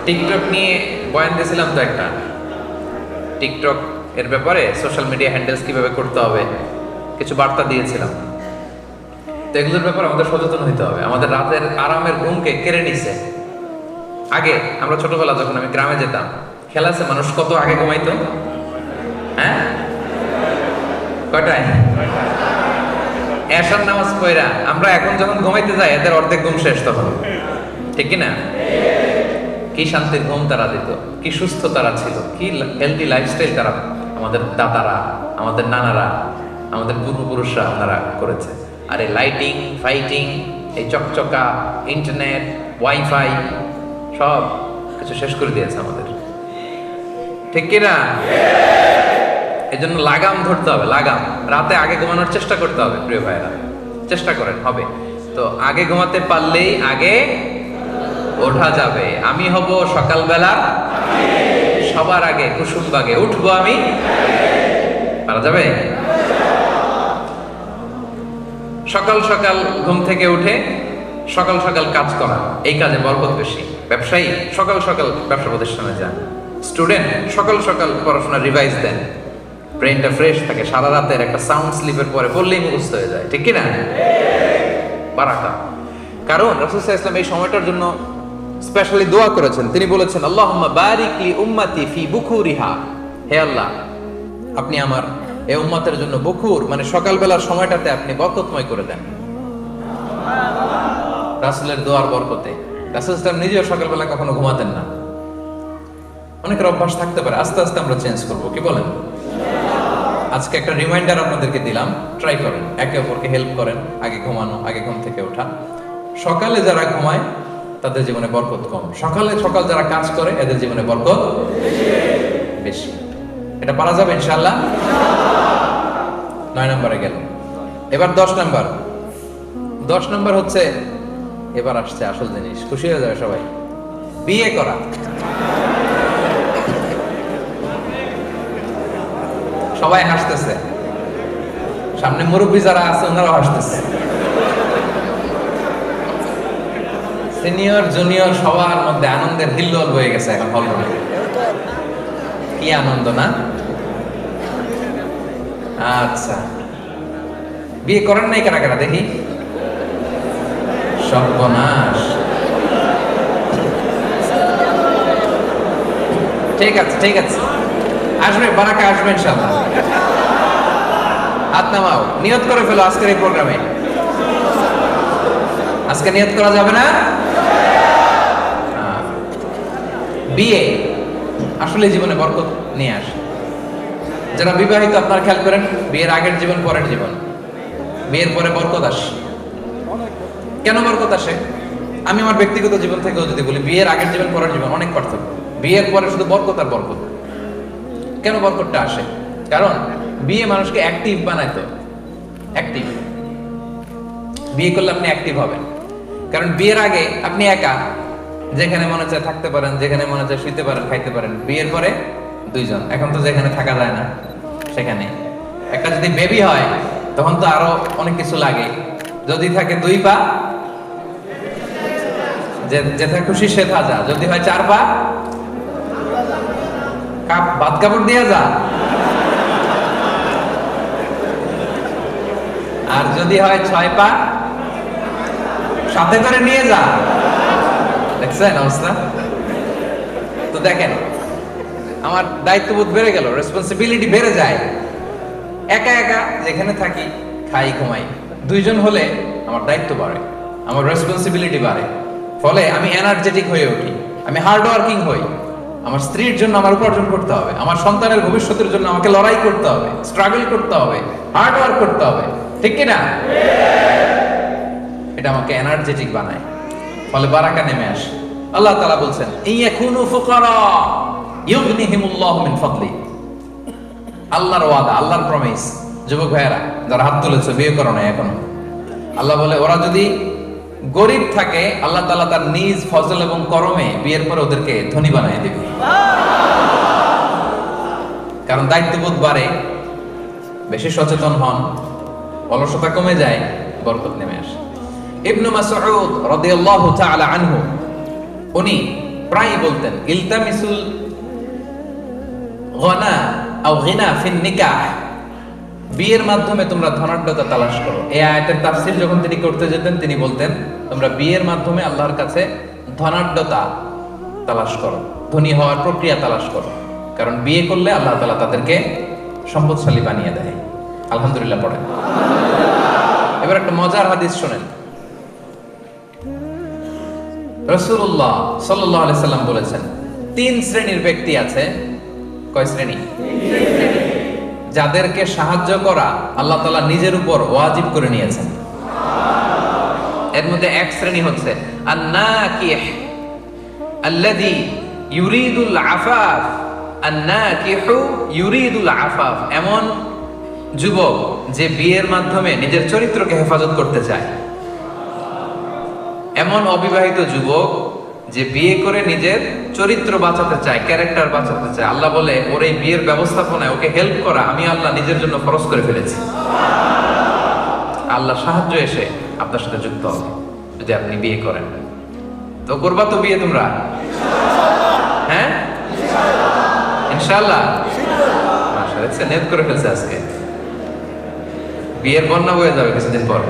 টিকটক নিয়ে বয়ান দিয়েছিলাম তো একটা, টিকটক এর ব্যাপারে, সোশ্যাল মিডিয়া হ্যান্ডেলস কিভাবে করতে হবে, কিছু বার্তা দিয়েছিলাম। তো এগুলোর ব্যাপারে আমাদের সচেতন হইতে হবে। আমাদের রাতের আরামের ঘুমকে কেড়ে নিছে। আগে আমরা ছোটবেলা যখন আমি গ্রামে যেতাম, খেলাছে মানুষ কত আগে ঘুমাইতো? হ্যাঁ, কয়টায়? এশার নামাজ পড়া আমরা এখন যখন ঘুমাইতে যাই, এদের অর্ধেক ঘুম শেষ তখন, ঠিক কি না? কি শান্তির ঘুম তারা দিত, কি সুস্থ তারা ছিল, কি হেলদি লাইফস্টাইল তারা, আমাদের দাদারা, আমাদের নানারা, আমাদের পূর্বপুরুষরা আপনারা করেছে। আর এই লাইটিং ফাইটিং, এই চকচকা ইন্টারনেট, ওয়াইফাই সব কিছু শেষ করে দিয়েছে আমাদের, ঠিক কিনা? এই জন্য লাগাম ধরতে হবে, লাগাম। রাতে আগে ঘুমানোর চেষ্টা করতে হবে, প্রিয় ভাইরা, চেষ্টা করেন, হবে তো। আগে ঘুমাতে পারলেই আগে ওঠা যাবে। আমি হব সকালবেলা সবার আগে, কুসুম বাগে উঠবো আমি, পারা যাবে? সকাল সকাল ঘুম থেকে উঠে সকাল সকাল কাজ করা, এই কাজে বরকত বেশি। ব্যবসায়ী সকাল সকাল ব্যবসা প্রতিষ্ঠানে যান, স্টুডেন্ট সকাল সকাল পড়াশোনা রিভাইজ দেন, ব্রেনটা ফ্রেশ থাকে। সারা রাতের একটা সাউন্ড স্লিপের পরে পড়লেই মুখস্থ হয়ে যায়, ঠিক কিনা? বারাকা। কারণ রাসূল সাল্লাল্লাহু আলাইহি ওয়াসাল্লাম এই সময়টার জন্য স্পেশালি দোয়া করেছেন। তিনি বলেছেন, আল্লাহুম্মা বারিক লি উম্মতি ফি বুকুরিহা। হে আল্লাহ, আপনি আমার এই উম্মতের জন্য বুকুর মানে সকালবেলার সময়টাতে আপনি বরকতময় করে দেন। রাসূলের দোয়ার বরকতে। রাসূল সাল্লাল্লাহু আলাইহি ওয়াসাল্লাম নিজেও সকালবেলা কখনো ঘুমাতেন না। অনেকের অভ্যাস থাকতে পারে, আস্তে আস্তে আমরা চেঞ্জ করব, কি বলেন? আজকে একটা রিমাইন্ডার আপনাদেরকে দিলাম, ট্রাই করেন, একে অপরকে হেল্প করেন। আগে ঘুমানো, আগে ঘুম থেকে ওঠা। সকালে যারা ঘুমায় তাদের জীবনে বরকত কম, সকালে সকাল যারা কাজ করে এদের জীবনে বরকত বেশি। এটা পারা যাবে ইনশাআল্লাহ। 9 নম্বরে গেল, এবার 10 নম্বর। 10 নম্বর হচ্ছে, এবার আসছে আসল জিনিস, খুশি হয়ে যাবে সবাই, বিয়ে করা। সবাই হাসতেছে, সামনে মুরব্বী যারা আছে ওনারাও হাসতেছে, সিনিয়র জুনিয়র সবার মধ্যে আনন্দের হিল্লোল হয়ে গেছে এখন হলরুমে। কি আনন্দ না? আচ্ছা, বিয়ে করেন নাই কারা কারা দেখি? সর্বনাশ। ঠিক আছে, ঠিক আছে, আসবে, বারাকা আসবে ইনশাআল্লাহ। হাত নামাও, নিয়ত করে ফেলো আজকের এই প্রোগ্রামে। আজকে নিয়ত করা যাবে না? বিয়ে আসলে জীবনে বরকত নিয়ে আসে। যারা বিবাহিত আপনারা খেয়াল করেন, বিয়ের আগের জীবন পরের জীবন, বিয়ের পরে বরকত আসে। কেন বরকত আসে? আমি আমার ব্যক্তিগত জীবন থেকেও যদি বলি, বিয়ের আগের জীবন পরের জীবন অনেক পার্থক্য। বিয়ের পরে শুধু বরকত আর বরকত। কেন বরকতটা আসে? কারণ বিয়ে মানুষকে অ্যাক্টিভ বানায়, তো অ্যাক্টিভ। বিয়ে করলে আপনি অ্যাক্টিভ হবেন, কারণ বিয়ের আগে আপনি একা, যেখানে মনে চায় থাকতে পারেন, যেখানে মনে চায় শুইতে পারেন, খাইতে পারেন। বিয়ের পরে দুইজন, এখন তো যেখানে থাকা যায় না সেখানে। একটা যদি বেবি হয় তখন তো আরো অনেক কিছু লাগে। যদি থাকে দুই পা, যেথা খুশি সে যা। যদি হয় চার পা, ভাত কাপড় দিয়া যা। আর যদি হয় ছয় পা, সাথে করে নিয়ে যা। দেখছেন অবস্থা? তো দেখেন, আমার দায়িত্ববোধ বেড়ে গেল, রেসপন্সিবিলিটি বেড়ে যায়। একা একা যেখানে থাকি, খাই ঘুমাই। দুইজন হলে আমার দায়িত্ব বাড়ে, আমার রেসপন্সিবিলিটি বাড়ে, ফলে আমি এনার্জেটিক হয়ে উঠি, আমি হার্ড ওয়ার্কিং হই। আমার স্ত্রীর জন্য আমার উপার্জন করতে হবে, আমার সন্তানের ভবিষ্যতের জন্য আমাকে লড়াই করতে হবে, স্ট্রাগল করতে হবে, হার্ড ওয়ার্ক করতে হবে, ঠিক কি না? এটা আমাকে এনার্জেটিক বানায়, ফলে বারাকা নেমে আসে। আল্লাহ তাআলা বলছেন, ইয়াকুনু ফুকারা ইউগনিহিমুল্লাহু মিন ফাদলি। আল্লাহর ওয়াদা, আল্লাহর প্রমিস। যুবক ভাইয়েরা যারা হাত তুলেছে, বিয়ে করো না এখনো, আল্লাহ বলে ওরা যদি গরিব থাকে, আল্লাহ তাআলা তার নিজ ফজল এবং করমে বিয়ের পরে ওদেরকে ধনী বানিয়ে দিবে। কারণ দায়িত্ববোধ বাড়ে, বেশি সচেতন হন, অলসতা কমে যায়, বরকত নেমে আসে। ইবনু মাসউদ রাদিয়াল্লাহু তাআলা আনহু উনি প্রায় বলতেন, ইলতামিসুল গনা আও গিনা ফিন নিকাহ। বিয়ের মাধ্যমে তোমরা ধনাঢ্যতা তালাশ করো। এই আয়াতের তাফসীর যখন তিনি করতে যেতেন, তিনি বলতেন, তোমরা বিয়ের মাধ্যমে আল্লাহর কাছে ধনাঢ্যতা তালাশ করো, ধনী হওয়ার প্রক্রিয়া তালাশ করো। কারণ বিয়ে করলে আল্লাহ তাআলা তাদেরকে সম্পদশালী বানিয়ে দেয়। আলহামদুলিল্লাহ পড়েন। এবার একটা মজার হাদিস শোনেন। রাসূলুল্লাহ সাল্লাল্লাহু আলাইহি সাল্লাম বলেছেন, 3 শ্রেণীর ব্যক্তি আছে। কয় শ্রেণী? যাদেরকে সাহায্য করা আল্লাহ তাআলা নিজের উপর ওয়াজিব করে নিয়েছেন। এর মধ্যে এক শ্রেণী হচ্ছে আন-নাকিহ আল্লাযী ইউরিদুল আফাফ। আন-নাকিহু ইউরিদুল আফাফ, এমন যুবক যে বিয়ের মাধ্যমে নিজের চরিত্রকে হেফাজত করতে চায়। এমন অবিবাহিত যুবক যে বিয়ে করে নিজের চরিত্র বাঁচাতে চায়, ক্যারেক্টার বাঁচাতে চায়। আল্লাহ বলে, ওর এই বিয়ের ব্যবস্থাপনায় ওকে হেল্প করা আমি আল্লাহ নিজের জন্য ফরজ করে ফেলেছি। আল্লাহ সাহায্য এসে আপনার সাথে যুক্ত হবে যদি আপনি বিয়ে করেন। তো করবা তো বিয়ে তোমরা? হ্যাঁ, ইনশাআল্লাহ। মাশাআল্লাহ, নিয়ত করে ফেলছে আজকে। বিয়ের বন্যা বয়ে যাবে কিছুদিন পর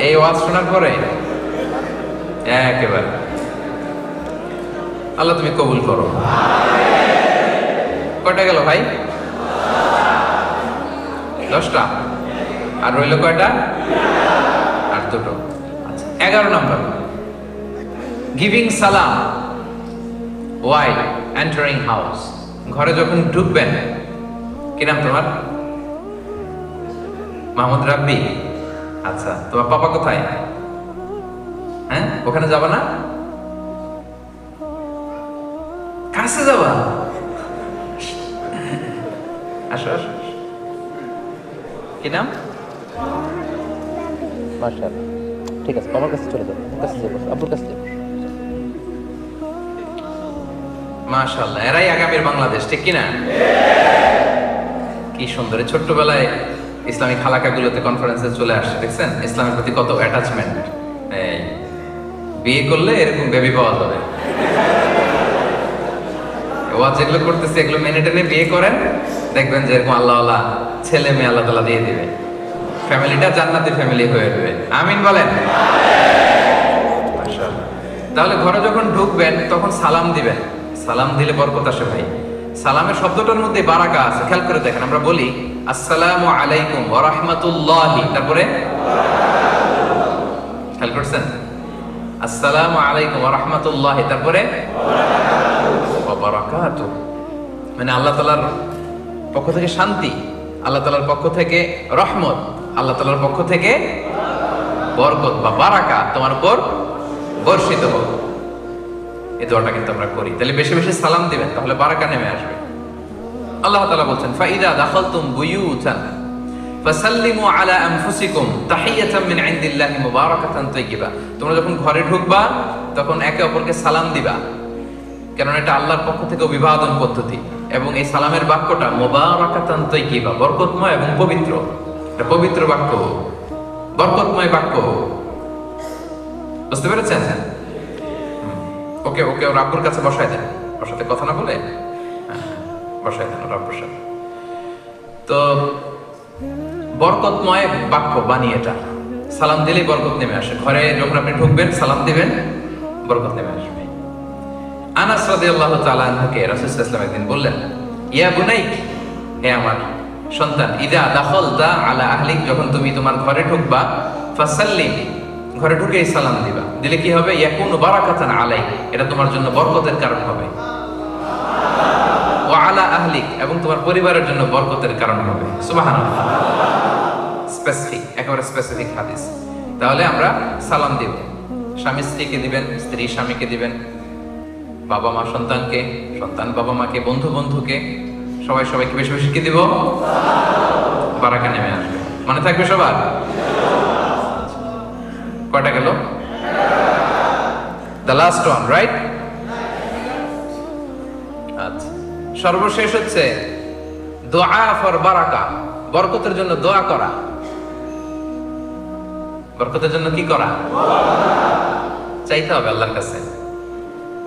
এই ওয়াজ শোনার পরে। একেবারে আল্লাহ তুমি কবুল করো। কয়টা গেল ভাই? 10টা। আর রইল কয়টা? আর 2টো। আচ্ছা, 11 নম্বর, গিভিং সালাম while entering house। ঘরে যখন ঢুকবেন, কি নাম তোমার? মাহমুদ রাব্বি। আচ্ছা, তোমার পাপা কোথায়? হ্যাঁ, ওখানে যাবা না? কাছে যাবা? আসো আসো। কি নাম? মাশাআল্লাহ, ঠিক আছে, আমার কাছে চলে যাবো, আমার কাছে যাবো, আব্বুর কাছে যাবো। মাশাআল্লাহ, এরাই আগামীর বাংলাদেশ, ঠিক কি না? কি সুন্দর। ছোট্টবেলায় ইসলামিক হালাকাগুলোতে কনফারেন্সে চলে আসছে, দেখছেন ইসলামের প্রতি কত অ্যাটাচমেন্ট। বিয়ে করলে এরকম বেবি পাওয়া যাবে। ওয়াজ যেগুলো করতেছে এগুলো মেনে টেনে বিয়ে করেন, দেখবেন যে এরকম আল্লাহওয়ালা ছেলে মেয়ে আল্লাহ তাআলা দিয়ে দিবে, ফ্যামিলিটা জান্নাতি ফ্যামিলি হয়ে যাবে। আমিন বলেন। মাশাআল্লাহ। তাহলে ঘরে যখন ঢুকবেন তখন সালাম দিবেন। সালাম দিলে বরকত আসে ভাই। সালামের শব্দটার মধ্যে বারাকা আছে, খেয়াল করে দেখেন। আমরা বলি আসসালামু আলাইকুম ওয়া রাহমাতুল্লাহি, তারপরে খেয়াল করছেন? আসসালামু আলাইকুম ওয়া রাহমাতুল্লাহি, তারপরে ওয়া বারাকাতুহু। মানে আল্লাহ তাআলার পক্ষ থেকে শান্তি, আল্লাহ তাআলার পক্ষ থেকে রহমত, আল্লাহ তাআলার পক্ষ থেকে বরকত বা বারাকা তোমার উপর বর্ষিত হোক। এই দোয়াটা কিন্তু আমরা করি। তাহলে বেশি বেশি সালাম দিবেন, তাহলে বারাকা নেমে আসবে। আল্লাহ তাআলা বলছেন, ফাইদা দাখালতুম বুয়ুতান ফাসাল্লিমু আলা আনফুসিকুম তাহিয়াতাম মিন ইনদিল্লাহি মুবারাকাতান তাইয়্যিবা। তোমরা যখন ঘরে ঢুকবা তখন একে অপরকে সালাম দিবা, কারণ এটা আল্লাহর পক্ষ থেকে অভিবাদন পদ্ধতি। এবং এই সালামের বাক্যটা মুবারাকাতান তাইয়্যিবা, বরকতময় এবং পবিত্র। এটা পবিত্র বাক্য, বরকতময় বাক্য। বুঝতে পেরেছেন? ওকে ওকে ওর আব্বুর কাছে বসায় দেন, ওর সাথে কথা না বলে বসায় দেন ওর আব্বুর সাথে। তো বরকতময় বাক্য বাণী এটা, সালাম দিলেই বরকত নেমে আসে। ঘরে যখন আপনি ঢুকবেন সালাম দিবেন, বরকত নেমে আসবে। আনাস রাদিয়াল্লাহু তাআলা আনহুকে রাসূল সাল্লাল্লাহু আলাইহি ওয়াসাল্লাম একদিন বললেন, ইয়া বুনাইক, হে আমার সন্তান, ইদা দাখালতা আলা আহলিক, যখন তুমি তোমার ঘরে ঢুকবা, ফাসাল্লিম, ঘরে ঢুকেই সালাম দিবা। দিলে কি হবে? ইয়াকুনু বারাকাতান আলাইক, এটা তোমার জন্য বরকতের কারণ হবে। ওয়া আলা আহলিক, এবং তোমার পরিবারের জন্য বরকতের কারণ হবে। সুবহানাল্লাহ। স্পেসিফিক, একেবারে স্পেসিফিক হাদিস। তাহলে আমরা সালাম দিব, স্বামী স্ত্রীকে দিবেন, স্ত্রী স্বামীকে দিবেন, বাবা মা সন্তানকে, সন্তান বাবা মাকে, বন্ধু বন্ধুকে, সবাই সবাইকে বেশি বেশি কি দিব? বারাকা নেমে আসবে। মনে থাকবে সবার? কয়টা গেল? The last one, right? আচ্ছা, সর্বশেষ হচ্ছে দোয়া ফর বারাকা, বরকতের জন্য দোয়া করা। বরকতের জন্য কি করা? চাইতে হবে আল্লাহর কাছে,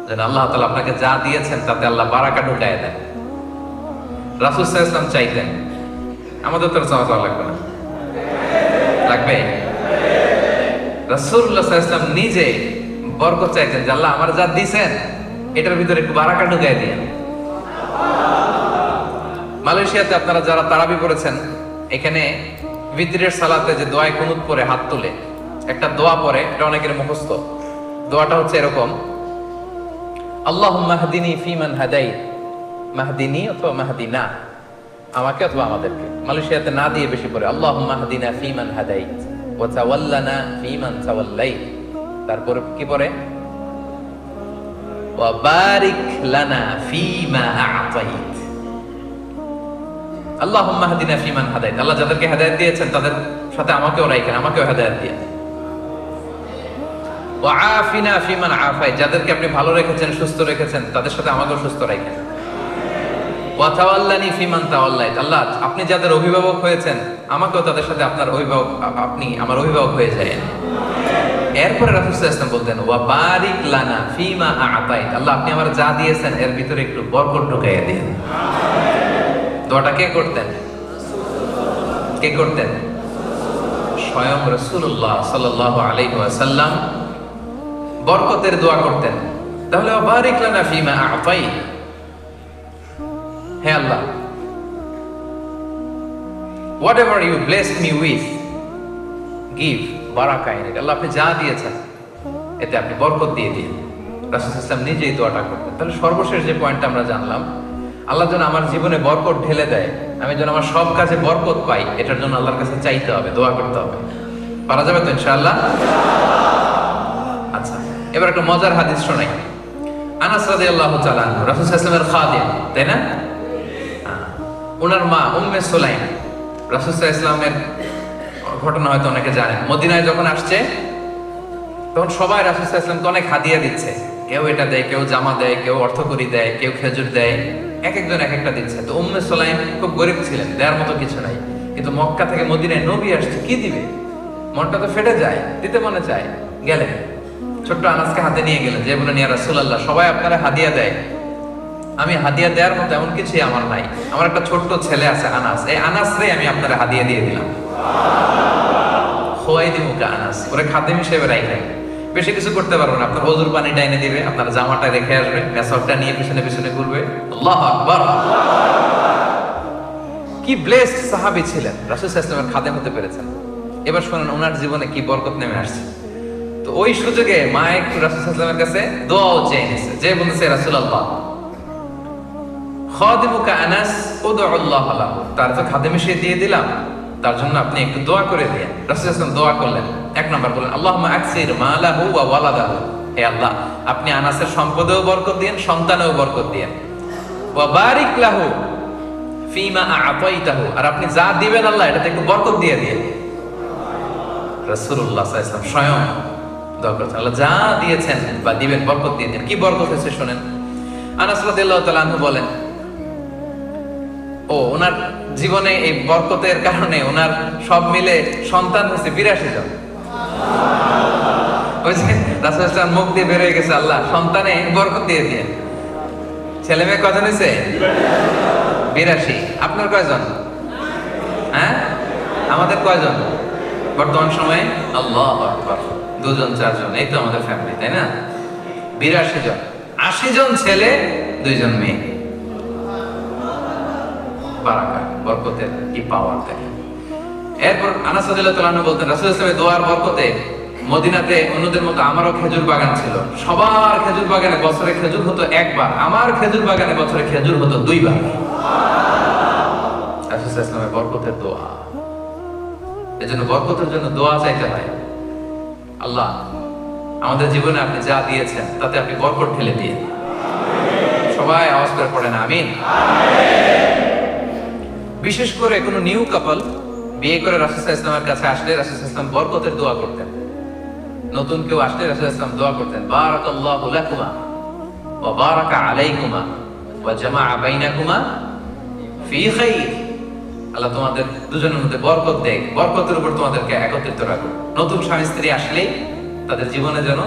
যেন আল্লাহ তাআলা আপনাকে যা দিয়েছেন তাতে আল্লাহ বারাকা ঢুকায় দেন। রাসূল সাল্লাল্লাহু আলাইহি ওয়াসাল্লাম চাইতেন, আমাদের তো চাওয়া লাগবে না? লাগবে? রাসূলুল্লাহ সাল্লাল্লাহু আলাইহি ওয়াসাল্লাম নিজে বরকত চাইতেন যে আল্লাহ আমার যা দিয়েছেন এটার ভিতরে একটু বারাকা ঢুকায় দিন। মালয়েশিয়াতে আপনারা যারা তারাবি পড়েছেন, এখানে ভিতরের সালাতে যে দোয়ায় কুনুত পড়ে হাত তুলে একটা দোয়া পড়ে, এটা অনেকের মুখস্থ। দোয়াটা হচ্ছে এরকম, আল্লাহুম্মা হদিনি ফিমান হাদাইত, মাহদিনি অথবা মাহদিনা, আমাকে অথবা আমাদেরকে। মালয়েশিয়াতে না দিয়ে বেশি পড়ে আল্লাহুম্মা হদিনা ফিমান হাদাইত ওয়া তাওয়াল্লানা ফিমান তাওয়াল্লাইত। তারপর কি পড়ে? ওয়া বারিক লানা ফিমা আ'তাইত। আল্লাহুম্মা হদিনা ফিমান হাদাইত, আল্লাহ যাদেরকে হেদায়েত দিয়েছেন তাদের সাথে আমাকেও রাখেন, আমাকেও হেদায়েত দিন। ওয়া আফিনা ফিমান আফাইত, যাদেরকে আপনি ভালো রেখেছেন, সুস্থ রেখেছেন, তাদের সাথে আমাকেও সুস্থ রাখেন। ওয়া তাওয়াল্লানি ফিমান তাওয়াল্লাইত, আল্লাহ আপনি যাদের অভিভাবক হয়েছেন আমাকেও তাদের সাথে আপনার অভিভাবক, আপনি আমার অভিভাবক হয়ে যায়েন। এরপরে রাসূল সাল্লাল্লাহু আলাইহি ওয়াসাল্লাম বলতেন, ওয়া বারিক লানা ফিমা আ'তাইত, আল্লাহ আপনি আমার যা দিয়েছেন এর ভিতরে একটু বরকত ঢুকাইয়া দিন। দোয়াটা কে করতেন? কে করতেন? স্বয়ং রাসূলুল্লাহ সাল্লাল্লাহু আলাইহি ওয়াসাল্লাম বরকতের দোয়া করতেন। তাহলে ওয়া বারিক লানা ফিমা আ'তাইত, হে আল্লাহ, whatever you blessed me with, give বারাকা ইন ইট, আল্লাহ আপনি যা দিয়েছেন এতে আপনি বরকত দিয়ে দিন। রাসূল সাল্লাল্লাহু আলাইহি ওয়াসাল্লাম নিজেই দোয়াটা করতেন। তাহলে সর্বশেষ যে পয়েন্টটা আমরা জানলাম, আল্লাহ যেন আমার জীবনে বরকত ঢেলে দেয়, আমি যেন আমার সব কাজে বরকত পাই, এটার জন্য আল্লাহর কাছে চাইতে হবে, দোয়া করতে হবে। পারা যাবে তো ইনশাআল্লাহ? আচ্ছা, এবার একটা মজার হাদিস শোনাই। আনাস রাদিয়াল্লাহু তাআলা আনহু, রাসূল সাল্লাল্লাহু আলাইহি ওয়াসাল্লামের খাদিম, তাই না? ওনার মা উম্মে সুলাইম, রাসূল সাল্লাল্লাহু আলাইহি ওয়াসাল্লামের ঘটনা হয়তো অনেকে জানেন। মদিনায় যখন আসছে তখন সবাই রাসূল সাল্লাল্লাহু আলাইহি ওয়াসাল্লামকে অনেক হাদিয়া দিচ্ছে, কেউ এটা দেয়, কেউ জামা দেয়, কেউ অর্থকড়ি দেয়, কেউ খেজুর দেয়, এক একজন এক একটা দিচ্ছে। তো উম্মে সুলাইম খুব গরিব ছিলেন, দেওয়ার মতো কিছু নাই, কিন্তু মক্কা থেকে মদিনায় নবী আসছে, কি দিবে? মনটা তো ফেটে যায়, দিতে মনে চায়। গেলেন, ছোট্ট আনাসকে হাতে নিয়ে গেলেন, যে বলেন ইয়া রাসূলুল্লাহ, সবাই আপনারা হাদিয়া দেয়, আমি হাদিয়া দেওয়ার মতো এমন কিছুই আমার নাই, আমার একটা ছোট্ট ছেলে আছে আনাস, এই আনাসরে আমি আপনারা হাদিয়া দিয়ে দিলাম। খোয়াইদিমুকা আনাস, ওরে খাদেম হিসেবে রাখলেন। বেশি কিছু করতে পারবো না, আপনার ওযুর পানিটা এনে দিবে, আপনার জামাটা রেখে আসবে, মেসওয়াকটা নিয়ে পিছনে পিছনে ঘুরবে। আল্লাহু আকবার! কি ব্লেসড সাহাবী ছিলেন, রাসূল সাল্লাল্লাহু আলাইহি ওয়াসাল্লামের খাদেম হতে পেরেছেন। এবার শুনুন ওনার জীবনে কি বরকত নেমে আসছে। তো ওই সুযোগে মা একটু রাসূল সাল্লাল্লাহু আলাইহি ওয়াসাল্লামের কাছে দোয়াও চেয়ে নিয়েছে, যে বলেছে রাসূলুল্লাহ খাদিমুকা আনাস উদউল্লাহ লাহু, তার তো খাদেম এসে দিয়ে দিলাম, তার জন্য আপনি একটু দোয়া করে দিন। রাসূল সাল্লাল্লাহু আলাইহি ওয়াসাল্লাম দোয়া করলেন। এক নাম্বার বললেন, আল্লাহুম্মা আকসির মালাহু ওয়া ওয়ালাদাহু, হে আল্লাহ আপনি আনাসের সম্পদেও বরকত দিন, সন্তানেও বরকত দিন। ওয়া বারিক লাহু ফিমা আতাইতাহু, আর আপনি যা দিবেন আল্লাহ এটাতে একটু বরকত দিয়ে দিয়ে। রাসূলুল্লাহ সাল্লাল্লাহু আলাইহি ওয়াসাল্লাম স্বয়ং দোয়া করছেন, আল্লাহ যা দিয়েছেন বা দিবেন বরকত দিয়ে দেন। কি বরকত হয়েছে শুনেন। আনাস রাদিয়াল্লাহু তাআলা আনহু বলেন, ওনার জীবনে এই বরকতের কারণে ওনার সব মিলে সন্তান হয়েছে 82 জন। ওই যে রাসূল সাল্লাল্লাহু মুখ দিয়ে বের হয়ে গেছে, আল্লাহ সন্তানে বরকত দিয়ে দিয়ে। ছেলে মেয়ে কজন হয়েছে? 82। আপনার কয়জন? হ্যাঁ, আমাদের কয়জন বর্তমান সময়ে? আল্লাহু আকবার, 2 জন 4 জন, এই তো আমাদের ফ্যামিলি, তাই না? 82 জন, 80 জন ছেলে, 2 জন মেয়ে। বারাকা, বরকতের কি পাওয়ার দেখেন। এরপর আনাস রাদিয়াল্লাহু তাআলা আনহু বলতেন, রাসূল সাল্লাল্লাহু আলাইহি ওয়াসাল্লামের দোয়ার বরকতে মদিনাতে অন্যদের মতো আমারও খেজুর বাগান ছিল। সবার খেজুর বাগানে বছরে খেজুর হতো একবার, আমার খেজুর বাগানে বছরে খেজুর হতো 2 বার। রাসূল সাল্লাল্লাহু আলাইহি ওয়াসাল্লামের বরকতের দোয়া। এজন্য বরকতের জন্য দোয়া চাইতে হয়। আল্লাহ আমাদের জীবনে আপনি যা দিয়েছেন তাতে আপনি বরকত ঢেলে দিন। সবাই আওয়াজ করে পড়েন আমিন। বিশেষ করে কোনো নিউ কাপল বিয়ে করে রাসূল সাল্লাল্লাহু আলাইহি ওয়াসাল্লামের কাছে আসলে রাসূল সাল্লাল্লাহু আলাইহি ওয়াসাল্লাম বরকতের দোয়া করতেন। নতুন কেউ আসলে রাসূল সাল্লাল্লাহু আলাইহি ওয়াসাল্লাম দোয়া করতেন, বারাকাল্লাহু লাকুমা ওয়া বারাকা আলাইকুমা ওয়া জামাআ বাইনাকুমা ফি খাইর। আল্লাহ তোমাদের দুজনের মধ্যে বরকত দেয়, বরকতের উপর তোমাদেরকে একত্রিত রাখুন। নতুন স্বামী স্ত্রী আসলেই তাদের জীবনে যেন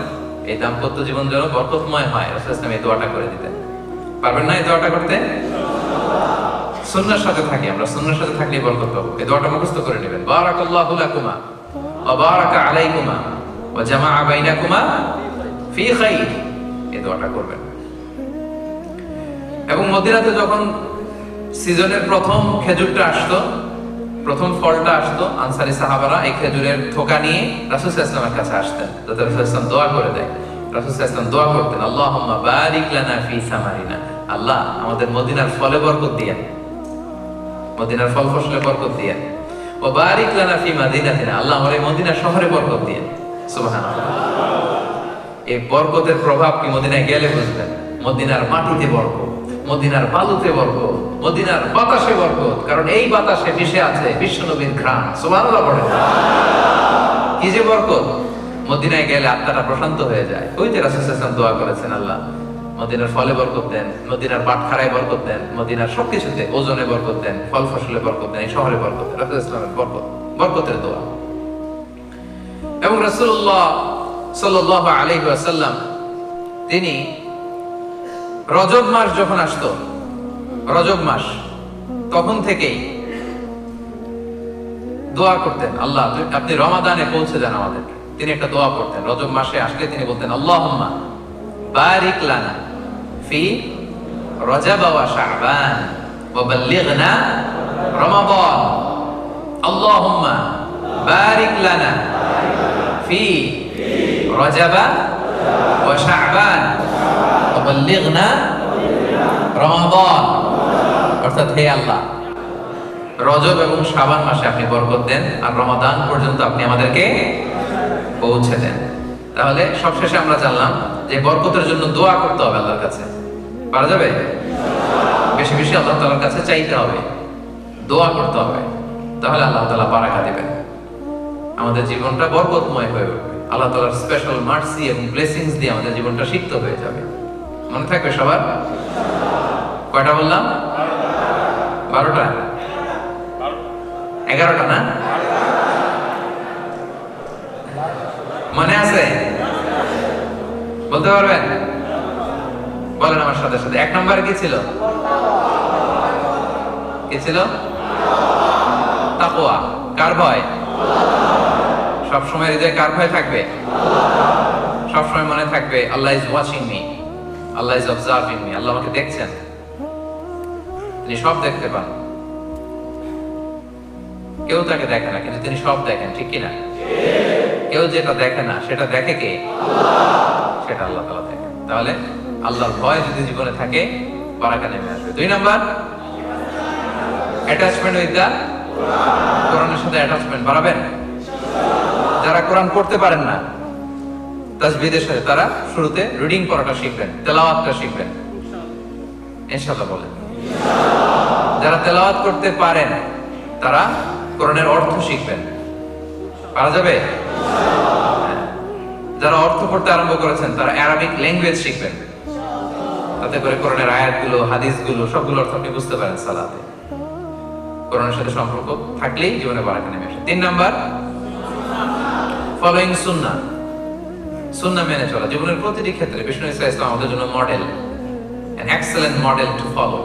এই দাম্পত্য জীবন যেন বরকতময় হয়, রাসূল সাল্লাল্লাহু আলাইহি ওয়াসাল্লাম এই দোয়াটা করে দিতেন। পারবেন না এই দোয়াটা করতে? সুন্নাহর সাথে থাকি আমরা, সুন্নাহর সাথে থাকলেই বরকত পাবো। এই দোয়াটা মুখস্থ করে নেবেন, বারাকাল্লাহু লাকুমা ওয়া বারাকা আলাইকুমা ওয়া জামাআ বাইনাকুমা ফি খাইর। এই দোয়াটা করবেন। এবং মদিনাতে যখন সিজনের প্রথম খেজুরটা আসতো, প্রথম ফলটা আসতো, আনসারী সাহাবারা এই খেজুরের থোকা নিয়ে রাসূল সাল্লাল্লাহু আলাইহি ওয়াসাল্লামের কাছে আসতেন, যাতে রাসূল সাল্লাল্লাহু আলাইহি ওয়াসাল্লাম দোয়া করে দেয়। রাসূল সাল্লাল্লাহু আলাইহি ওয়াসাল্লাম দোয়া করতেন, আল্লাহুম্মা বারিক লানা ফি সামারিনা, আল্লাহ আমাদের মদিনার ফলে বরকত দিয়েন, মদিনার ফল ফসলে বরকত দিয়েন। ও বারিক লানা ফি মাদিনাতিনা, আল্লাহ আমাদের মদিনা শহরে বরকত দিয়েন। সুবহানাল্লাহ। এই বরকতের প্রভাব কি মদিনায় গেলে বুঝবেন। মদিনার মাটিতে বরকত, মদিনার বালুতে বরকত, মদিনার বাতাসে বরকত, কারণ এই বাতাসে মিশে আছে বিশ্বনবীর ঘ্রাণ। সুবহানাল্লাহ পড়েন। কি যে বরকত, মদিনায় গেলে আত্মাটা প্রশান্ত হয়ে যায়। ওই যে রাসূল সাল্লাল্লাহু আলাইহি ওয়াসাল্লাম দোয়া করেছেন, আল্লাহ মদিনার ফলে বরকত দেন, মদিনার বাটখারায় বরকত দেন, মদিনার সবকিছুতে, ওজনে বরকত দেন, ফল ফসলে বরকত দেন, এই শহরে বরকত দেন। রাসূল ইসলামের বরকত, বরকতের দোয়া। এবং রাসূলুল্লাহ সাল্লাল্লাহু আলাইহি ওয়াসাল্লাম তিনি রজব মাস যখন আসতো, রজব মাস, তখন থেকেই দোয়া করতেন, আল্লাহ আপনি রমাদানে পৌঁছে যান আমাদেরকে। তিনি একটা দোয়া করতেন, রজব মাসে আসলে তিনি বলতেন, আল্লাহুম্মা বারিক লানা ফি রজব ওয়া শাবান ওয়া বাল্লিগনা রমাদান। আল্লাহুম্মা বারিক লানা ফি রজব ওয়া শাবান ওয়া বাল্লিগনা রমাদান। অর্থাৎ হে আল্লাহ, রজব এবং শাবান মাসে আপনি বরকত দেন, আর রমাদান পর্যন্ত আপনি আমাদেরকে পৌঁছে দেন। তাহলে সবশেষে আমরা জানলাম যে বরকতের জন্য দোয়া করতে হবে আল্লাহর কাছে। পারা যাবে? বেশি বেশি আল্লাহ তাআলার কাছে চাইতে হবে, দোয়া করতে হবে, তাহলে আল্লাহ তাআলা বারাকা দিবেন, আমাদের জীবনটা বরকতময় হয়ে উঠবে। আল্লাহ তাআলার স্পেশাল মার্সি এবং ব্লেসিংস দিয়ে আমাদের জীবনটা সিক্ত হয়ে যাবে। মনে থাকবে সবার? কয়টা বললাম? 12টা? 11টা না? মনে আছে? বলতে পারবেন? বলেন আমার সাথে সাথে। 1 নম্বরে কি ছিল? কি ছিল? তাকওয়া। কার ভয়? সবসময় হৃদয়ে কার ভয় থাকবে? সবসময় মনে থাকবে Allah is watching me, Allah is observing me, আল্লাহ আমাকে দেখছেন, তিনি সব দেখতে পান। কেউ তাকে দেখে না, কিন্তু তিনি সব দেখেন, ঠিক কিনা? কেউ যেটা দেখে না সেটা দেখে কে? সেটা আল্লাহ তাআলা দেখেন। তাহলে আল্লাহর ভয় যদি জীবনে থাকে, বারাকা নেমে আসবে। 2 নাম্বার, অ্যাটাচমেন্ট উইথ দা কোরআনের সাথে অ্যাটাচমেন্ট বাড়াবেন। যারা কোরআন পড়তে পারেন না, তাসবিহের সাথে তারা শুরুতে রিডিং পড়াটা শিখবেন, তেলাওয়াতটা শিখবেন, ইনশাআল্লাহ বলেন। যারা তেলাওয়াত করতে পারেন তারা কোরআনের অর্থ শিখবেন। পারা যাবে? যারা অর্থ পড়তে আরম্ভ করেছেন তারা আরবিক ল্যাঙ্গুয়েজ শিখবেন, তাতে করে কোরআনের আয়াতগুলো, হাদিসগুলো সবগুলো অর্থ আপনি বুঝতে পারেন সালাতে। কোরআনের সাথে সম্পর্ক থাকলেই জীবনে বারাকা নেমে আসে। 3 নাম্বার, ফলোইং সুন্নাহ। সুন্নাহ মেনে চলা জীবনের প্রতিটি ক্ষেত্রে। বিষ্ণু ইসলাম আমাদের জন্য model, an excellent model to follow।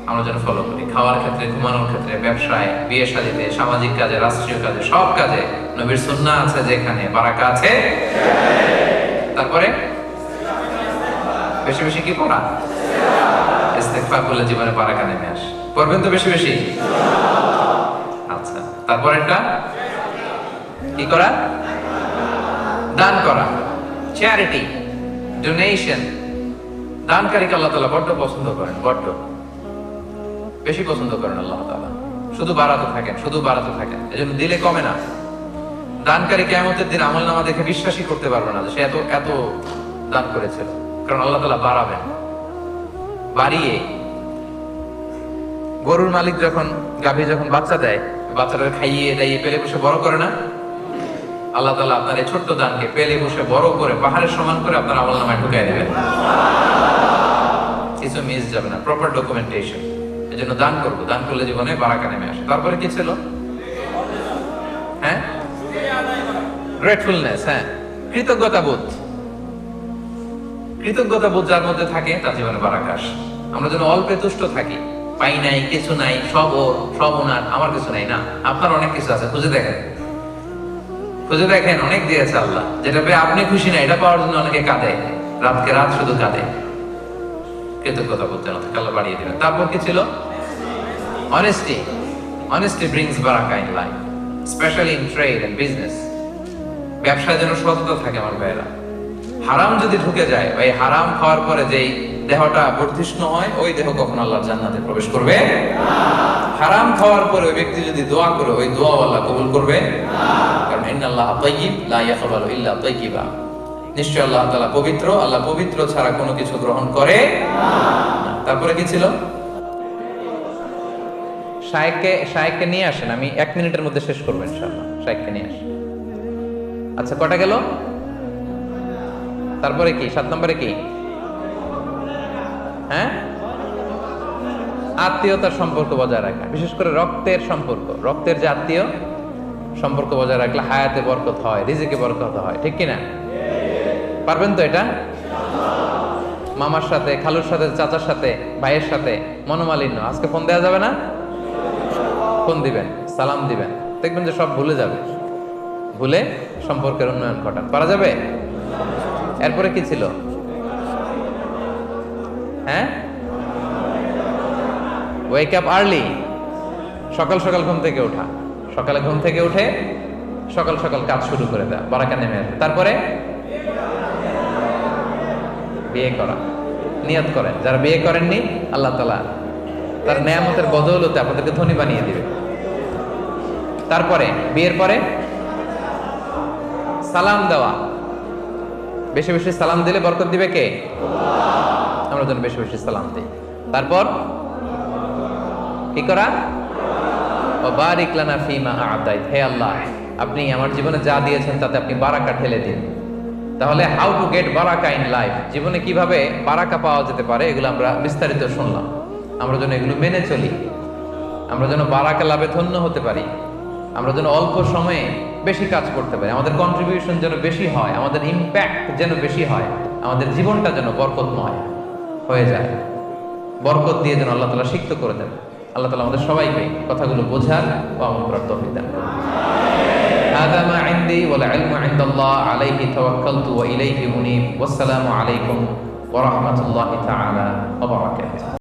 আমরা যেন ফলো করি খাওয়ার ক্ষেত্রে, ঘুমানোর ক্ষেত্রে, ব্যবসায়, বিয়ে শাদীতে, সামাজিক কাজে, রাষ্ট্রীয় কাজে, সব কাজে নবীর সুন্নাহ আছে যেখানে বারাকা আছে। তারপরে বেশি বেশি কি পড়া? ইস্তেগফার করলে জীবনে বারাকা নেমে আসে। পড়বেন তো বেশি বেশি? আচ্ছা, তারপর একটা কি করা? দান করা, চ্যারিটি, ডোনেশন। দানকারীকে আল্লাহ তাআলা বড্ড পছন্দ করেন, বড্ড বেশি পছন্দ করেন আল্লাহ তাআলা। শুধু বাড়াতে থাকেন, শুধু বাড়াতে থাকেন, এজন্য দিলে কমে না। দানকারী কিয়ামতের দিন আমলনামা দেখে বিশ্বাসই করতে পারবে না যে সে এত এত দান করেছিল, কারণ আল্লাহ তাআলা বাড়াবেন। বাড়িয়ে গরুর মালিক যখন, গাভী যখন বাচ্চা দেয়, বাচ্চাটা খাইয়ে দাইয়ে পেলে বসে বড় করে না, আল্লাহ তাআলা আপনার এই ছোট্ট দানকে পেলে বসে বড় করে পাহাড়ের সমান করে আপনার আমলনামায় ঢুকাই দেবেন। কিছু মিস যাবে না, প্রপার ডকুমেন্টেশন। এজন্য দান করবো, দান করলে জীবনে বারাকা নেমে আসে। তারপরে কি ছিল? হ্যাঁ, গ্রেটফুলনেস। হ্যাঁ, কৃতজ্ঞতা বোধ। কৃতজ্ঞতা বোধ যার মধ্যে থাকে তার জীবনে বারাকা আসে। আমরা যেন অল্পে তুষ্ট থাকি, পাই নাই, কিছু নাই, সব ওর, সব ওনার, আমার কিছু নাই। না, আপনার অনেক কিছু আছে, খুঁজে দেখেন, খুঁজে দেখেন, অনেক দিয়েছে আল্লাহ। যেটা পেয়ে আপনি খুশি না, এটা পাওয়ার জন্য অনেকে কাঁদে, রাতকে রাত শুধু কাঁদে। কৃতজ্ঞতা বোধ যেন থাকে, আল্লাহ বাড়িয়ে দিবেন। তারপর কি ছিল? অনেস্টি। অনেস্টি ব্রিংস বারাকা in life, specially in trade and business. ব্যবসায় যেন সততা থাকে আমার ভাইয়েরা। হারাম যদি ঢুকে যায়, ওই হারাম খাওয়ার পরে যেই দেহটা বর্ধিষ্ণু হয়, ওই দেহ কখনো আল্লাহর জান্নাতে প্রবেশ করবে না। হারাম খাওয়ার পরে ওই ব্যক্তি যদি দোয়া করে, ওই দোয়া আল্লাহ কবুল করবে না, কারণ ইন্নাল্লাহা তাইয়্যিব লা ইয়াকবালু ইল্লা তাইয়্যিবা। নিশ্চয় আল্লাহ তাআলা পবিত্র, আল্লাহ পবিত্র ছাড়া কোনো কিছু গ্রহণ করে না। তারপরে কি ছিল? শায়েককে নিয়ে আসেন, আমি 1 মিনিটের মধ্যে শেষ করবো ইনশাআল্লাহ। শায়েককে নিয়ে আসেন। আচ্ছা, কটা গেল? তারপরে কি? 7 নম্বরে কি? হ্যাঁ, আত্মীয়তার সম্পর্ক বজায় রাখা, বিশেষ করে রক্তের সম্পর্ক। রক্তের যে আত্মীয়, সম্পর্ক বজায় রাখলে হায়াতে বরকত হয়, রিজিকে বরকত হয়। ঠিক কিনা? পারবেন তো এটা? মামার সাথে, খালুর সাথে, চাচার সাথে, ভাইয়ের সাথে মনোমালিন্য, আজকে ফোন দেওয়া যাবে না? ফোন দিবেন, সালাম দিবেন, দেখবেন যে সব ভুলে যাবে। ভুলে সম্পর্কের উন্নয়ন ঘটান। পারা যাবে? এরপরে কি ছিল? হ্যাঁ, ওয়েক আপ আর্লি, সকাল সকাল ঘুম থেকে ওঠা। সকালে ঘুম থেকে উঠে সকাল সকাল কাজ শুরু করে দেয়, বারাকা নেমে আসে। তারপরে বিয়ে করা। নিয়ত করেন, যারা বিয়ে করেননি আল্লাহ তাআলা তার নেয়ামতের বদৌলতে আপনাদেরকে ধনী বানিয়ে দিবে। তারপরে বিয়ের পরে সালাম দেওয়া। বেশি বেশি সালাম দিলে বরকত দিবে কে? আমরা যেন বেশি বেশি সালাম দিই। তারপর কি করা? বারিক লানা ফিমা আ'তাইত। হে আল্লাহ, আপনি আমার জীবনে যা দিয়েছেন তাতে আপনি বারাকা ঢেলে দিন। তাহলে হাউ টু গেট বারাকা ইন লাইফ, জীবনে কিভাবে বারাকা পাওয়া যেতে পারে, এগুলো আমরা বিস্তারিত শুনলাম। আমরা যেন এগুলো মেনে চলি, আমরা যেন বারাকা লাভে ধন্য হতে পারি, আমরা যেন অল্প সময়ে বেশি কাজ করতে পারি, আমাদের কন্ট্রিবিউশন যেন বেশি হয়, আমাদের ইম্প্যাক্ট যেন বেশি হয়, আমাদের জীবনটা যেন বরকতময় হয়ে যায়। বরকত দিয়ে যেন আল্লাহ তাআলা সিক্ত করে দেন। আল্লাহ তাআলা আমাদের সবাইকে কথাগুলো বোঝার ও আমল করার তৌফিক দান করুন। হাযা মা ইনদি ওয়াল ইলমু ইনদাল্লাহ আলাইহি তাওয়াক্কালতু ওয়া ইলাইহি মুনীব। ওয়াসসালামু আলাইকুম ওয়া রাহমাতুল্লাহি তাআলা ওয়া বারাকাতুহু।